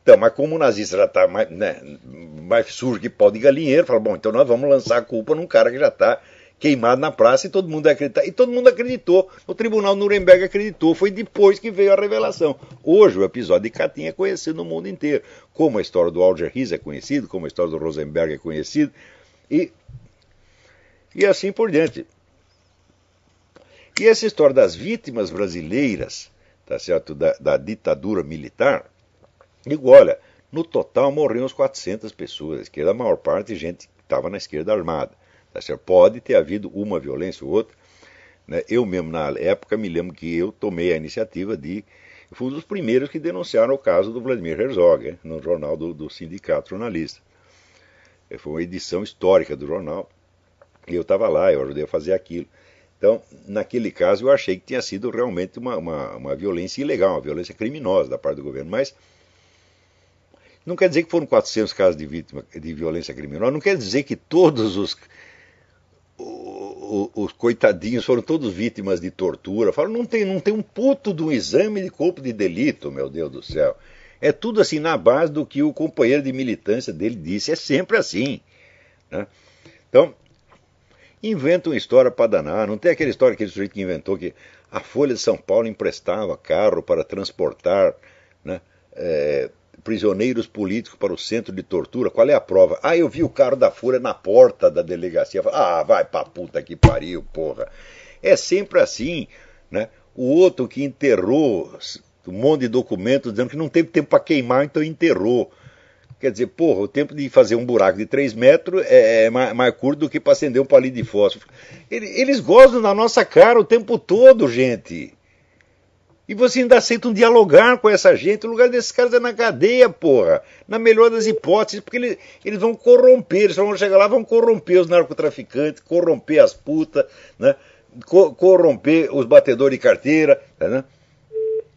Então, mas como o nazista já está mais, né, mais sujo que pau de galinheiro, fala, bom, então nós vamos lançar a culpa num cara que já está queimado na praça e todo mundo vai acreditar. E todo mundo acreditou. O tribunal de Nuremberg acreditou. Foi depois que veio a revelação. Hoje o episódio de Katyn é conhecido no mundo inteiro. Como a história do Alger Hiss é conhecido, como a história do Rosenberg é conhecido. E assim por diante. E essa história das vítimas brasileiras, tá certo, da ditadura militar, digo, olha, no total morreram uns 400 pessoas. A esquerda, a maior parte, gente que estava na esquerda armada. Tá certo? Pode ter havido uma violência ou outra. Né? Eu mesmo, na época, me lembro que eu tomei a iniciativa de... Eu fui um dos primeiros que denunciaram o caso do Vladimir Herzog, no jornal do Sindicato Jornalista. Foi uma edição histórica do jornal. E eu estava lá, eu ajudei a fazer aquilo. Então, naquele caso, eu achei que tinha sido realmente uma violência ilegal, uma violência criminosa da parte do governo. Mas não quer dizer que foram 400 casos de violência criminosa, não quer dizer que todos os coitadinhos foram todos vítimas de tortura. Falo, não tem um puto de um exame de corpo de delito, meu Deus do céu. É tudo assim na base do que o companheiro de militância dele disse. É sempre assim. Né? Então, inventa uma história para danar. Não tem aquela história que sujeito que inventou que a Folha de São Paulo emprestava carro para transportar, né, prisioneiros políticos para o centro de tortura. Qual é a prova? Ah, eu vi o carro da Folha na porta da delegacia. Ah, vai pra puta que pariu, porra. É sempre assim, né? O outro que enterrou um monte de documentos dizendo que não teve tempo para queimar, então enterrou. Quer dizer, porra, o tempo de fazer um buraco de 3 metros é mais curto do que para acender um palito de fósforo. Eles gozam na nossa cara o tempo todo, gente. E você ainda aceita um dialogar com essa gente. O lugar desses caras é na cadeia, porra. Na melhor das hipóteses, porque eles vão corromper. Eles vão chegar lá, vão corromper os narcotraficantes, corromper as putas, né? Corromper os batedores de carteira, né?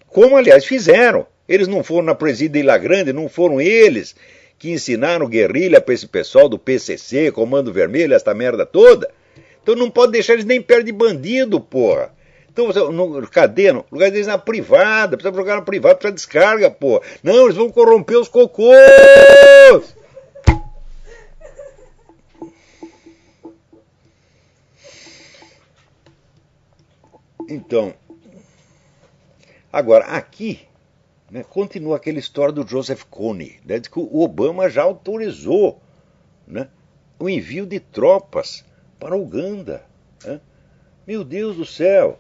Como, aliás, fizeram. Eles não foram na presídio de Ilha Grande, não foram eles que ensinaram guerrilha para esse pessoal do PCC, Comando Vermelho, essa merda toda. Então não pode deixar eles nem perto de bandido, porra. Então, cadeia, no lugar deles na privada, precisa jogar na privada, precisa descarga, pô. Não, eles vão corromper os cocôs! Então, agora, aqui, né, continua aquela história do Joseph Kony, né, de que o Obama já autorizou, né, o envio de tropas para a Uganda. Né? Meu Deus do céu!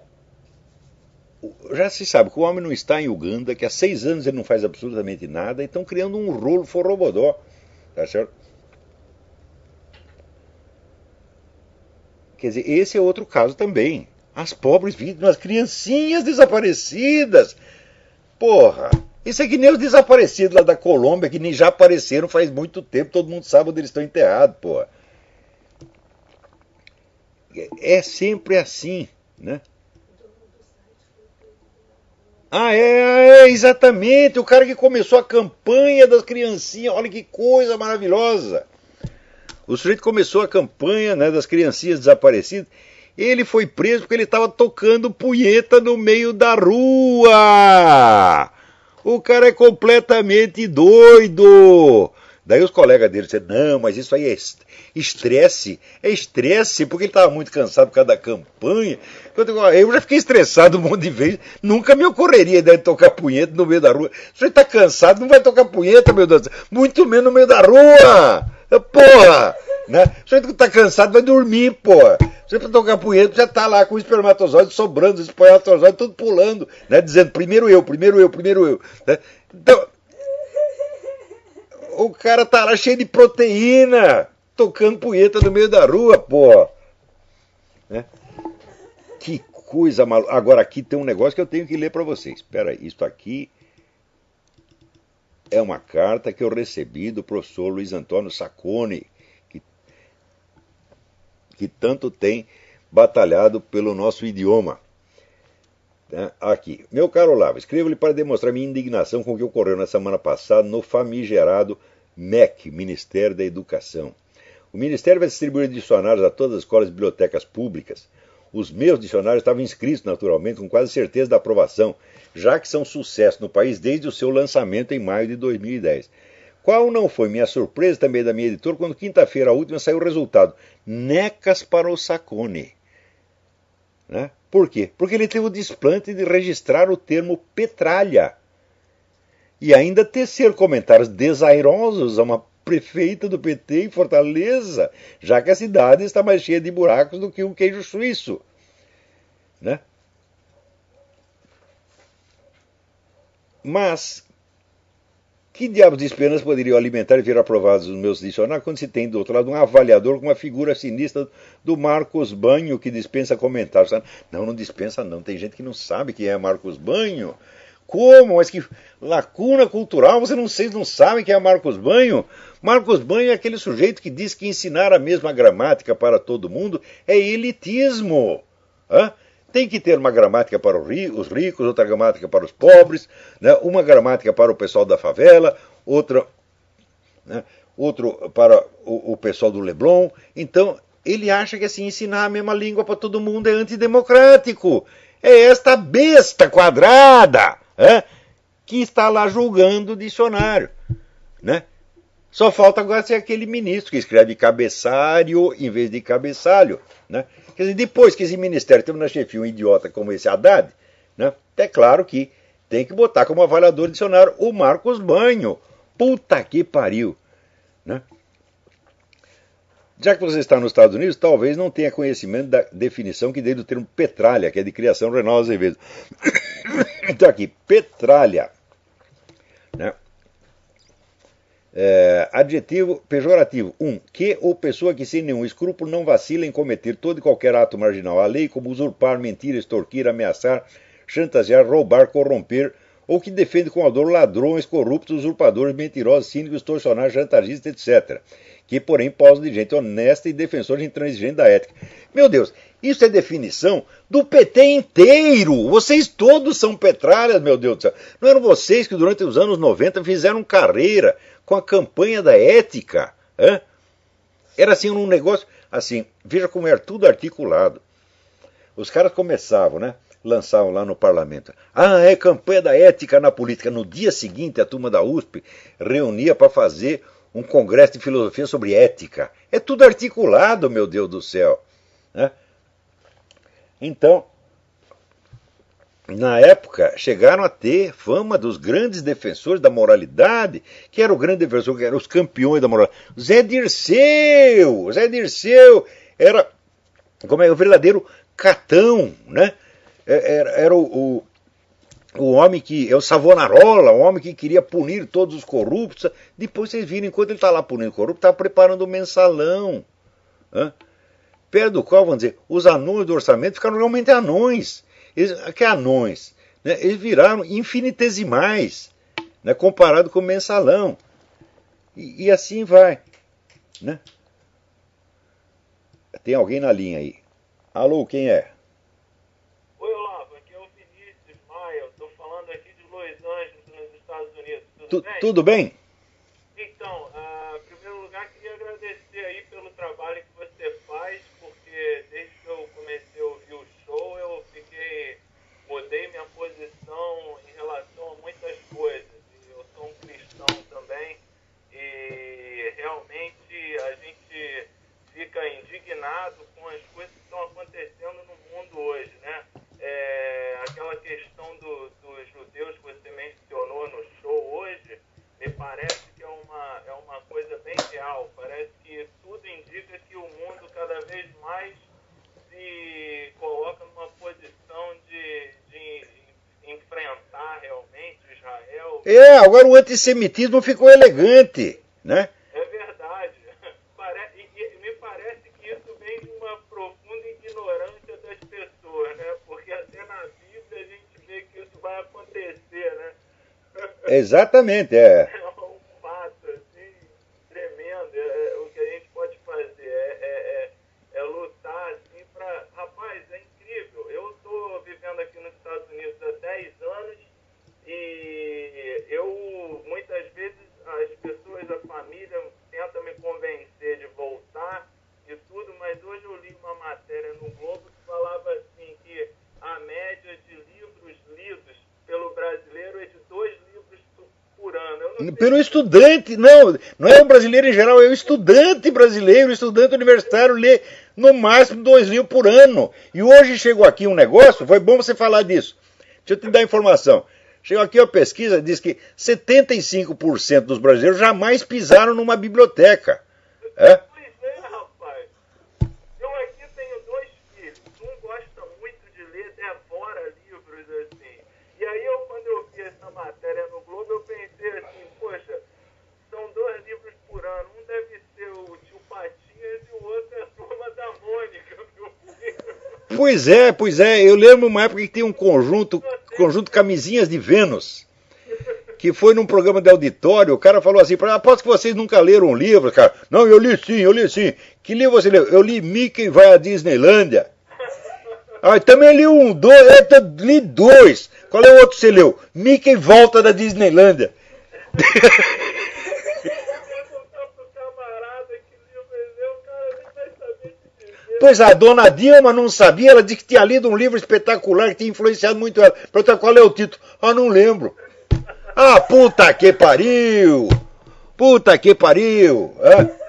Já se sabe que o homem não está em Uganda, que há 6 anos ele não faz absolutamente nada, e estão criando um rolo forrobodó. Tá certo? Quer dizer, esse é outro caso também. As pobres vítimas, as criancinhas desaparecidas. Porra, isso é que nem os desaparecidos lá da Colômbia, que nem já apareceram faz muito tempo, todo mundo sabe onde eles estão enterrados, porra. É sempre assim, né? Ah, exatamente. O cara que começou a campanha das criancinhas. Olha que coisa maravilhosa. O sujeito começou a campanha, né, das criancinhas desaparecidas. Ele foi preso porque ele estava tocando punheta no meio da rua. O cara é completamente doido. Daí os colegas dele disseram, não, mas isso aí é estresse. É estresse, porque ele estava muito cansado por causa da campanha. Eu já fiquei estressado um monte de vezes. Nunca me ocorreria a ideia de tocar punheta no meio da rua. Se você está cansado, não vai tocar punheta, meu Deus. Muito menos no meio da rua. Porra! Né? Se você está cansado, vai dormir, porra. Se você para tocar punheta, já está lá com o espermatozoide sobrando, os espermatozoides tudo pulando, né? Dizendo primeiro eu, primeiro eu, primeiro eu. Né? Então, o cara tá lá cheio de proteína, tocando punheta no meio da rua, pô. Né? Que coisa maluca. Agora aqui tem um negócio que eu tenho que ler para vocês. Espera aí, isso aqui é uma carta que eu recebi do professor Luiz Antônio Sacconi, que tanto tem batalhado pelo nosso idioma. Aqui, meu caro Olavo, escrevo-lhe para demonstrar minha indignação com o que ocorreu na semana passada no famigerado MEC, Ministério da Educação. O Ministério vai distribuir dicionários a todas as escolas e bibliotecas públicas. Os meus dicionários estavam inscritos, naturalmente, com quase certeza da aprovação, já que são sucesso no país desde o seu lançamento em maio de 2010. Qual não foi minha surpresa também da minha editora quando quinta-feira, a última, saiu o resultado. Necas para o Sacconi. Né? Por quê? Porque ele teve o desplante de registrar o termo petralha. E ainda tecer comentários desairosos a uma prefeita do PT em Fortaleza, já que a cidade está mais cheia de buracos do que um queijo suíço. Né? Mas, que diabos de esperança poderiam alimentar e ver aprovados os meus dicionários quando se tem do outro lado um avaliador com uma figura sinistra do Marcos Banho que dispensa comentários? Não, não dispensa não. Tem gente que não sabe quem é Marcos Banho. Como? Mas que lacuna cultural, você não sabe quem é Marcos Banho? Marcos Banho é aquele sujeito que diz que ensinar a mesma gramática para todo mundo é elitismo. Hã? Tem que ter uma gramática para os ricos, outra gramática para os pobres, né? Uma gramática para o pessoal da favela, outra, né? Outro para o pessoal do Leblon. Então, ele acha que assim, ensinar a mesma língua para todo mundo é antidemocrático. É esta besta quadrada, que está lá julgando o dicionário. Né? Só falta agora ser aquele ministro que escreve cabeçário em vez de cabeçalho. Né? Quer dizer, depois que esse ministério teve na chefia um idiota como esse Haddad, né, é claro que tem que botar como avaliador dicionário o Marcos Banho. Puta que pariu. Né? Já que você está nos Estados Unidos, talvez não tenha conhecimento da definição que dei do termo petralha, que é de criação Renal Azevedo. Então aqui, petralha. Né? Adjetivo pejorativo. 1. Que ou pessoa que sem nenhum escrúpulo não vacila em cometer todo e qualquer ato marginal à lei, como usurpar, mentir, extorquir, ameaçar, chantagear, roubar, corromper, ou que defende com ardor ladrões, corruptos, usurpadores, mentirosos, cínicos, extorsionários, chantagistas, etc. Que, porém, posam de gente honesta e defensores intransigentes da ética. Meu Deus, isso é definição do PT inteiro. Vocês todos são petralhas, meu Deus do céu. Não eram vocês que durante os anos 90 fizeram carreira com a campanha da ética? Era assim um negócio, assim, veja como era tudo articulado. Os caras começavam, né? Lançavam lá no parlamento. É campanha da ética na política. No dia seguinte, a turma da USP reunia para fazer um congresso de filosofia sobre ética. É tudo articulado, meu Deus do céu. Né? Então, na época, chegaram a ter fama dos grandes defensores da moralidade, que era o grande defensor, que eram os campeões da moralidade. Zé Dirceu era o verdadeiro catão, né? Era o homem que é o Savonarola, o homem que queria punir todos os corruptos. Depois vocês viram, enquanto ele está lá punindo corrupto, está preparando o mensalão. Perto do qual, vamos dizer, os anões do orçamento ficaram realmente anões. Que anões? Né? Eles viraram infinitesimais, né, comparado com o mensalão. E assim vai. Né? Tem alguém na linha aí. Alô, quem é? Oi, Olavo, aqui é o Vinícius Maia. Eu estou falando aqui de Los Angeles, nos Estados Unidos. Tudo bem? Então, em primeiro lugar, queria agradecer aí pelo trabalho que você faz, porque desde que eu comecei a ouvir o show, eu mudei minha posição em relação a muitas coisas. E eu sou um cristão também, e realmente a gente fica indignado com as coisas que estão acontecendo no mundo hoje, né? Aquela questão dos judeus que você mencionou no show hoje, me parece que é uma coisa bem real. Parece que tudo indica que o mundo cada vez mais se coloca numa posição de enfrentar realmente Israel. Agora o antissemitismo ficou elegante, né? É verdade. E me parece que isso vem de uma profunda ignorância das pessoas, né? Porque até na Bíblia a gente vê que isso vai acontecer, né? Exatamente, É um fato, assim, tremendo. O que a gente pode fazer é lutar, assim, para pelo estudante, não é o brasileiro em geral, é o estudante brasileiro, o estudante universitário lê no máximo 2 livros por ano. E hoje chegou aqui um negócio, foi bom você falar disso. Deixa eu te dar informação. Chegou aqui uma pesquisa, diz que 75% dos brasileiros jamais pisaram numa biblioteca. É? Pois é, rapaz. Eu aqui tenho 2 filhos. Um gosta muito de ler, devora livros assim. E aí quando eu vi essa matéria no Globo, eu pensei assim, poxa, são 2 livros por ano. Um deve ser o Tio Patinhas e o outro é a Turma da Mônica, meu filho. Pois é. Eu lembro uma época que tem um conjunto Camisinhas de Vênus, que foi num programa de auditório, o cara falou assim, aposto que vocês nunca leram um livro, cara. Não, eu li sim. Que livro você leu? Eu li Mickey vai à Disneylândia. Ah, também li li 2. Qual é o outro que você leu? Mickey volta da Disneylândia. Pois a dona Dilma não sabia, ela disse que tinha lido um livro espetacular que tinha influenciado muito ela. Perguntou qual é o título. Ah, não lembro. Ah, puta que pariu! É?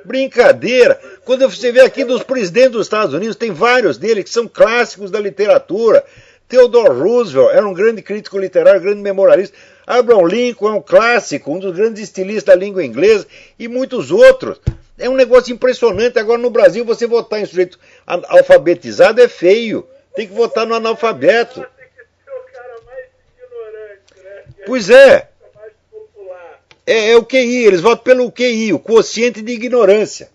Brincadeira. Quando você vê aqui dos presidentes dos Estados Unidos, tem vários deles que são clássicos da literatura. Theodore Roosevelt era um grande crítico literário, grande memorialista. Abraham Lincoln é um clássico, um dos grandes estilistas da língua inglesa, e muitos outros. É um negócio impressionante. Agora no Brasil, você votar em sujeito alfabetizado é feio. Tem que votar no analfabeto. Pois é. É o QI, eles votam pelo QI, o quociente de ignorância.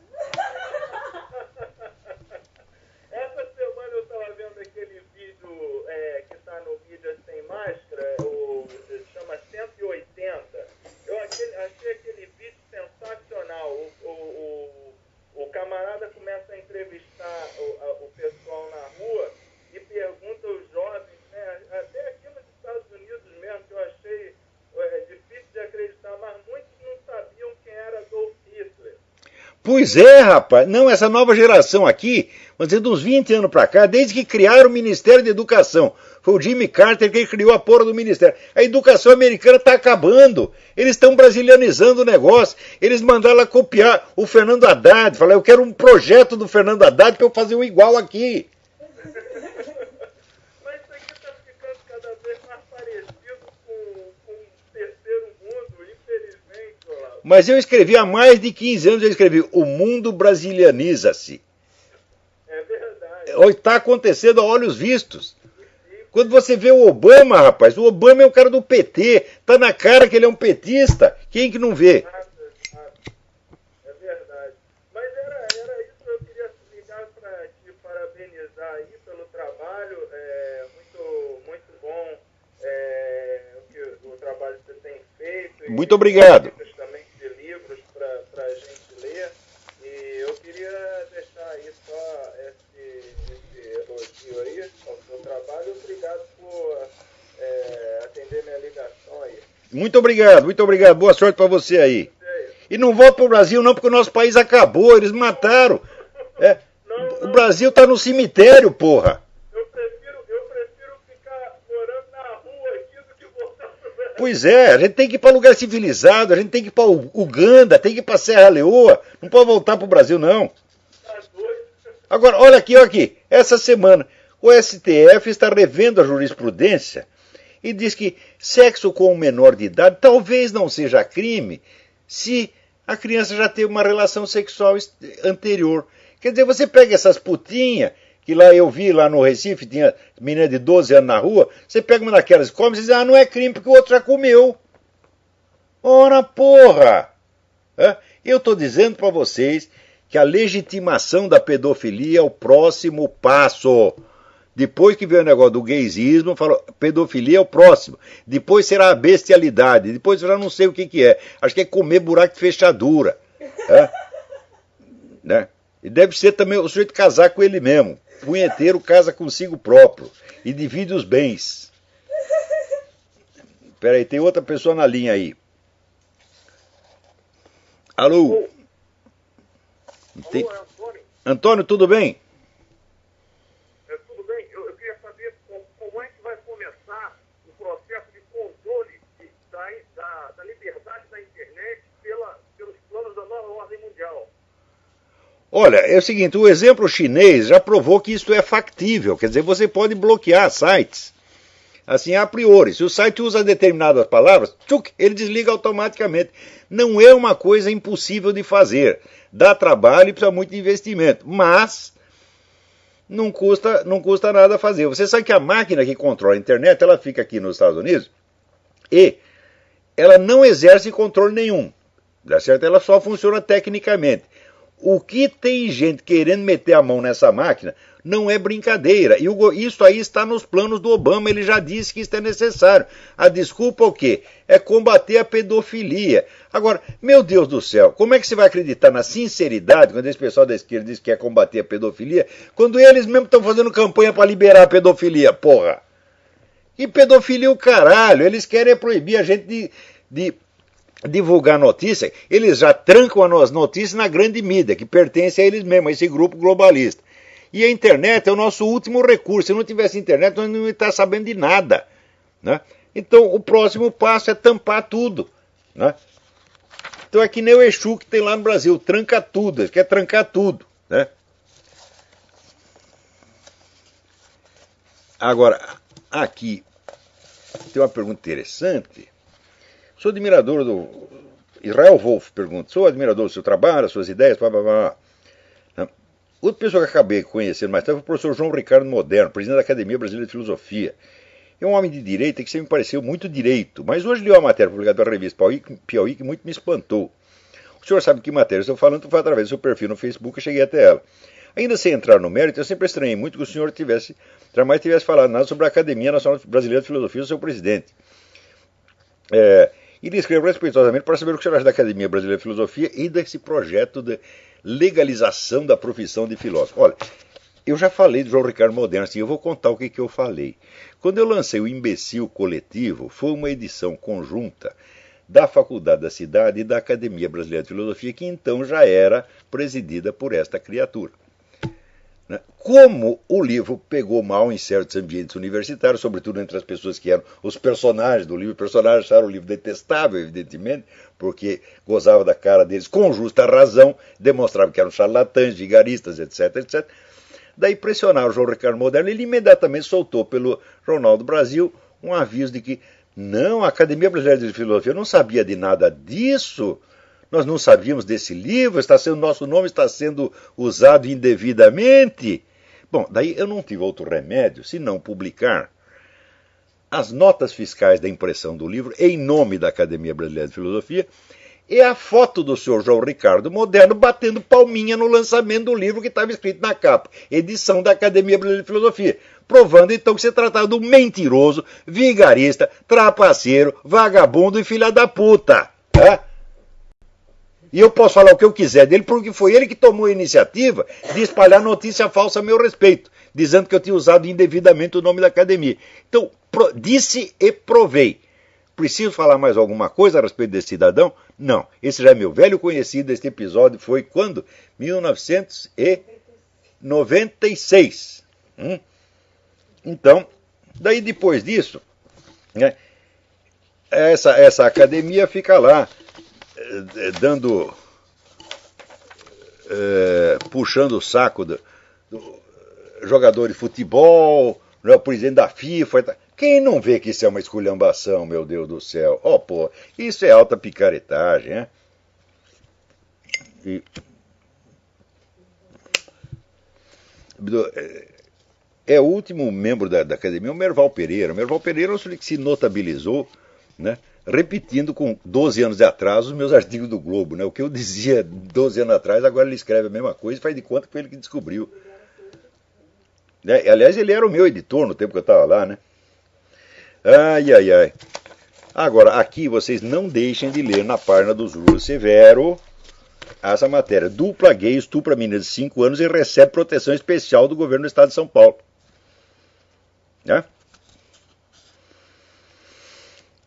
Essa semana eu estava vendo aquele vídeo que está no Mídia Sem Máscara, chama 180. Eu achei aquele vídeo sensacional. O camarada começa a entrevistar o pessoal na rua e pergunta aos jovens, né, até aqui nos Estados Unidos mesmo, que eu achei difícil de acreditar, mas muitos não sabiam quem era Adolf Hitler. Pois é, rapaz. Não, essa nova geração aqui, vamos dizer, de uns 20 anos pra cá, desde que criaram o Ministério da Educação, foi o Jimmy Carter que criou a porra do Ministério. A educação americana tá acabando. Eles estão brasilianizando o negócio. Eles mandaram lá copiar o Fernando Haddad. Falaram, eu quero um projeto do Fernando Haddad para eu fazer um igual aqui. Mas isso aqui tá ficando cada vez mais parecido com o terceiro mundo, infelizmente, Olavo. Mas eu escrevi há mais de 15 anos, eu escrevi, o mundo brasilianiza-se. É verdade. Está acontecendo a olhos vistos. Quando você vê o Obama, rapaz, o Obama é o cara do PT. Tá na cara que ele é um petista. Quem que não vê? É verdade. Mas era isso, eu queria ligar para te parabenizar aí pelo trabalho. Muito bom o trabalho que você tem feito. Muito obrigado. Também de livros para a gente ler. E eu queria deixar aí só esse elogio aí ao seu trabalho. Obrigado por atender minha ligação aí. Muito obrigado. Boa sorte para você aí. E não volta pro Brasil não, porque o nosso país acabou, eles mataram. O Brasil tá no cemitério, porra. Eu prefiro ficar morando na rua aqui do que voltar pro Brasil. Pois é, a gente tem que ir para lugar civilizado, a gente tem que ir para Uganda, tem que ir para Serra Leoa, não pode voltar pro Brasil não. Tá doido. Agora, olha aqui, essa semana o STF está revendo a jurisprudência e diz que sexo com um menor de idade talvez não seja crime se a criança já teve uma relação sexual anterior. Quer dizer, você pega essas putinhas, que lá eu vi lá no Recife, tinha menina de 12 anos na rua, você pega uma daquelas e come e diz, não é crime porque o outro já comeu. Ora, porra! Eu estou dizendo para vocês que a legitimação da pedofilia é o próximo passo. Depois que veio o negócio do gaysismo, falou, pedofilia é o próximo. Depois será a bestialidade. Depois eu já não sei o que é. Acho que é comer buraco de fechadura. Né? E deve ser também o sujeito casar com ele mesmo. Punheteiro casa consigo próprio. E divide os bens. Espera aí, tem outra pessoa na linha aí. Alô? Alô, é Antônio? Antônio, tudo bem? Tudo bem. Eu queria saber como é que vai começar o processo de Olha, é o seguinte, o exemplo chinês já provou que isso é factível, quer dizer, você pode bloquear sites, assim, a priori. Se o site usa determinadas palavras, ele desliga automaticamente. Não é uma coisa impossível de fazer. Dá trabalho e precisa muito de investimento, mas não custa nada fazer. Você sabe que a máquina que controla a internet, ela fica aqui nos Estados Unidos e ela não exerce controle nenhum, tá certo? Ela só funciona tecnicamente. O que tem gente querendo meter a mão nessa máquina não é brincadeira. E isso aí está nos planos do Obama, ele já disse que isso é necessário. A desculpa o quê? É combater a pedofilia. Agora, meu Deus do céu, como é que você vai acreditar na sinceridade quando esse pessoal da esquerda diz que quer combater a pedofilia, quando eles mesmo estão fazendo campanha para liberar a pedofilia, porra? E pedofilia o caralho, eles querem proibir a gente de divulgar notícia, eles já trancam as notícias na grande mídia, que pertence a eles mesmos, a esse grupo globalista. E a internet é o nosso último recurso. Se não tivesse internet, nós não ia estar sabendo de nada, né? Então, o próximo passo é tampar tudo, né? Então é que nem o Exu que tem lá no Brasil, tranca tudo, ele quer trancar tudo, né? Agora, aqui tem uma pergunta interessante. Sou admirador do... Israel Wolf pergunta, sou admirador do seu trabalho, das suas ideias, blá, blá, blá. Outra pessoa que acabei conhecendo mais tarde foi o professor João Ricardo Moderno, presidente da Academia Brasileira de Filosofia. É um homem de direita que sempre me pareceu muito direito, mas hoje leu uma matéria publicada pela revista Piauí que muito me espantou. O senhor sabe que matéria eu estou falando, foi através do seu perfil no Facebook que eu cheguei até ela. Ainda sem entrar no mérito, eu sempre estranhei muito que o senhor jamais tivesse falado nada sobre a Academia Nacional Brasileira de Filosofia do seu presidente. E lhe escrevo respeitosamente para saber o que o senhor acha da Academia Brasileira de Filosofia e desse projeto de legalização da profissão de filósofo. Olha, eu já falei do João Ricardo Moderno, assim, eu vou contar o que eu falei. Quando eu lancei o Imbecil Coletivo, foi uma edição conjunta da Faculdade da Cidade e da Academia Brasileira de Filosofia, que então já era presidida por esta criatura. Como o livro pegou mal em certos ambientes universitários, sobretudo entre as pessoas que eram os personagens do livro, os personagens acharam o livro detestável, evidentemente, porque gozava da cara deles com justa razão, demonstrava que eram charlatães, vigaristas, etc, etc. Daí pressionaram o João Ricardo Moderno, ele imediatamente soltou pelo Jornal do Brasil um aviso de que não, a Academia Brasileira de Filosofia não sabia de nada disso, nós não sabíamos desse livro, nosso nome está sendo usado indevidamente. Bom, daí eu não tive outro remédio senão publicar as notas fiscais da impressão do livro em nome da Academia Brasileira de Filosofia e a foto do senhor João Ricardo Moderno batendo palminha no lançamento do livro que estava escrito na capa, edição da Academia Brasileira de Filosofia, provando então que se tratava de um mentiroso, vigarista, trapaceiro, vagabundo e filha da puta. E eu posso falar o que eu quiser dele, porque foi ele que tomou a iniciativa de espalhar notícia falsa a meu respeito, dizendo que eu tinha usado indevidamente o nome da academia. Então, disse e provei. Preciso falar mais alguma coisa a respeito desse cidadão? Não. Esse já é meu velho conhecido. Este episódio foi quando? 1996. Então, daí depois disso, né, essa academia fica lá, puxando o saco do jogador de futebol, o presidente da FIFA. Quem não vê que isso é uma esculhambação, meu Deus do céu? Pô, isso é alta picaretagem, né? O último membro da academia, o Merval Pereira. O Merval Pereira é um sujeito que se notabilizou, né, repetindo com 12 anos de atraso os meus artigos do Globo, né? O que eu dizia 12 anos atrás, agora ele escreve a mesma coisa e faz de conta que foi ele que descobriu. Aliás, ele era o meu editor no tempo que eu estava lá, né? Ai. Agora, aqui vocês não deixem de ler na página do Júlio Severo essa matéria. Dupla gay estupra menina de 5 anos e recebe proteção especial do governo do estado de São Paulo. Né?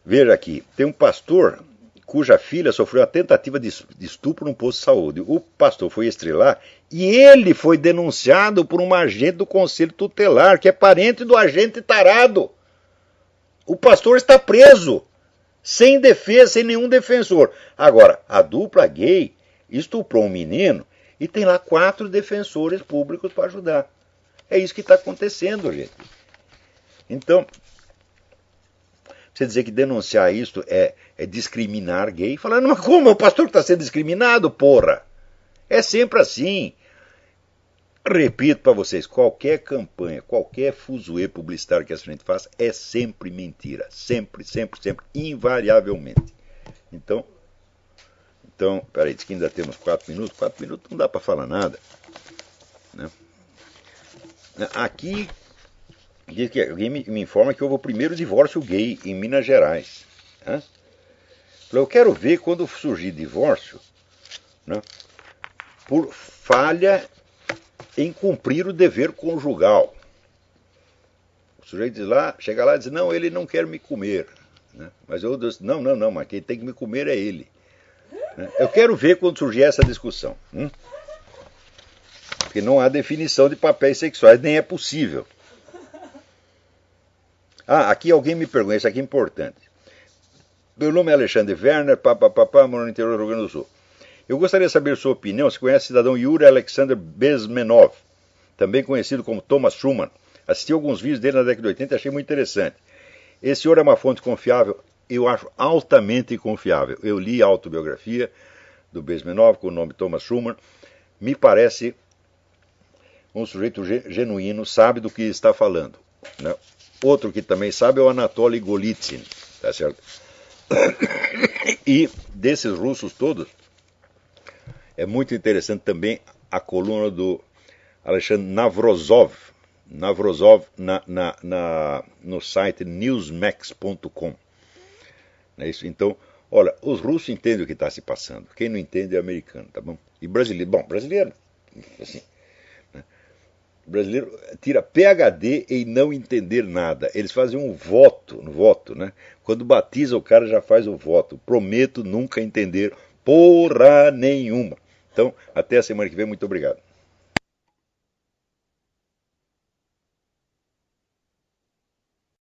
Veja aqui, tem um pastor cuja filha sofreu a tentativa de estupro num posto de saúde. O pastor foi estrelar e ele foi denunciado por uma agente do Conselho Tutelar, que é parente do agente tarado. O pastor está preso, sem defesa, sem nenhum defensor. Agora, a dupla gay estuprou um menino E tem lá 4 defensores públicos para ajudar. É isso que está acontecendo, gente. Então, você dizer que denunciar isso é discriminar gay, falando, mas como? É o pastor que está sendo discriminado, porra? É sempre assim. Repito para vocês, qualquer campanha, qualquer fuzuê publicitário que a gente faça é sempre mentira. Sempre, sempre, sempre, invariavelmente. Então, peraí, diz que ainda temos 4 minutos. 4 minutos não dá para falar nada. Né? Aqui, alguém me informa que houve o primeiro divórcio gay em Minas Gerais. Né? Eu quero ver quando surgir divórcio, né, por falha em cumprir o dever conjugal. O sujeito diz lá, chega lá e diz, não, ele não quer me comer. Né? Mas eu digo, não, mas quem tem que me comer é ele. Né? Eu quero ver quando surgir essa discussão. Porque não há definição de papéis sexuais, nem é possível. Aqui alguém me pergunta, isso aqui é importante. Meu nome é Alexandre Werner, moro no interior do Rio Grande do Sul. Eu gostaria de saber sua opinião, se conhece o cidadão Yuri Alexander Bezmenov, também conhecido como Thomas Schumann. Assisti alguns vídeos dele na década de 80 e achei muito interessante. Esse senhor é uma fonte confiável? Eu acho altamente confiável. Eu li a autobiografia do Bezmenov com o nome Thomas Schumann. Me parece um sujeito genuíno, sabe do que está falando. Né? Outro que também sabe é o Anatoly Golitsyn. Tá certo? E desses russos todos, é muito interessante também a coluna do Alexandre Navrozov no site newsmax.com. É isso? Então, olha, os russos entendem o que está se passando. Quem não entende é americano, tá bom? E brasileiro, brasileiro, assim, né? Brasileiro tira PhD em não entender nada. Eles fazem um voto, né? Quando batiza o cara já faz o voto. Prometo nunca entender porra nenhuma. Então, até a semana que vem. Muito obrigado.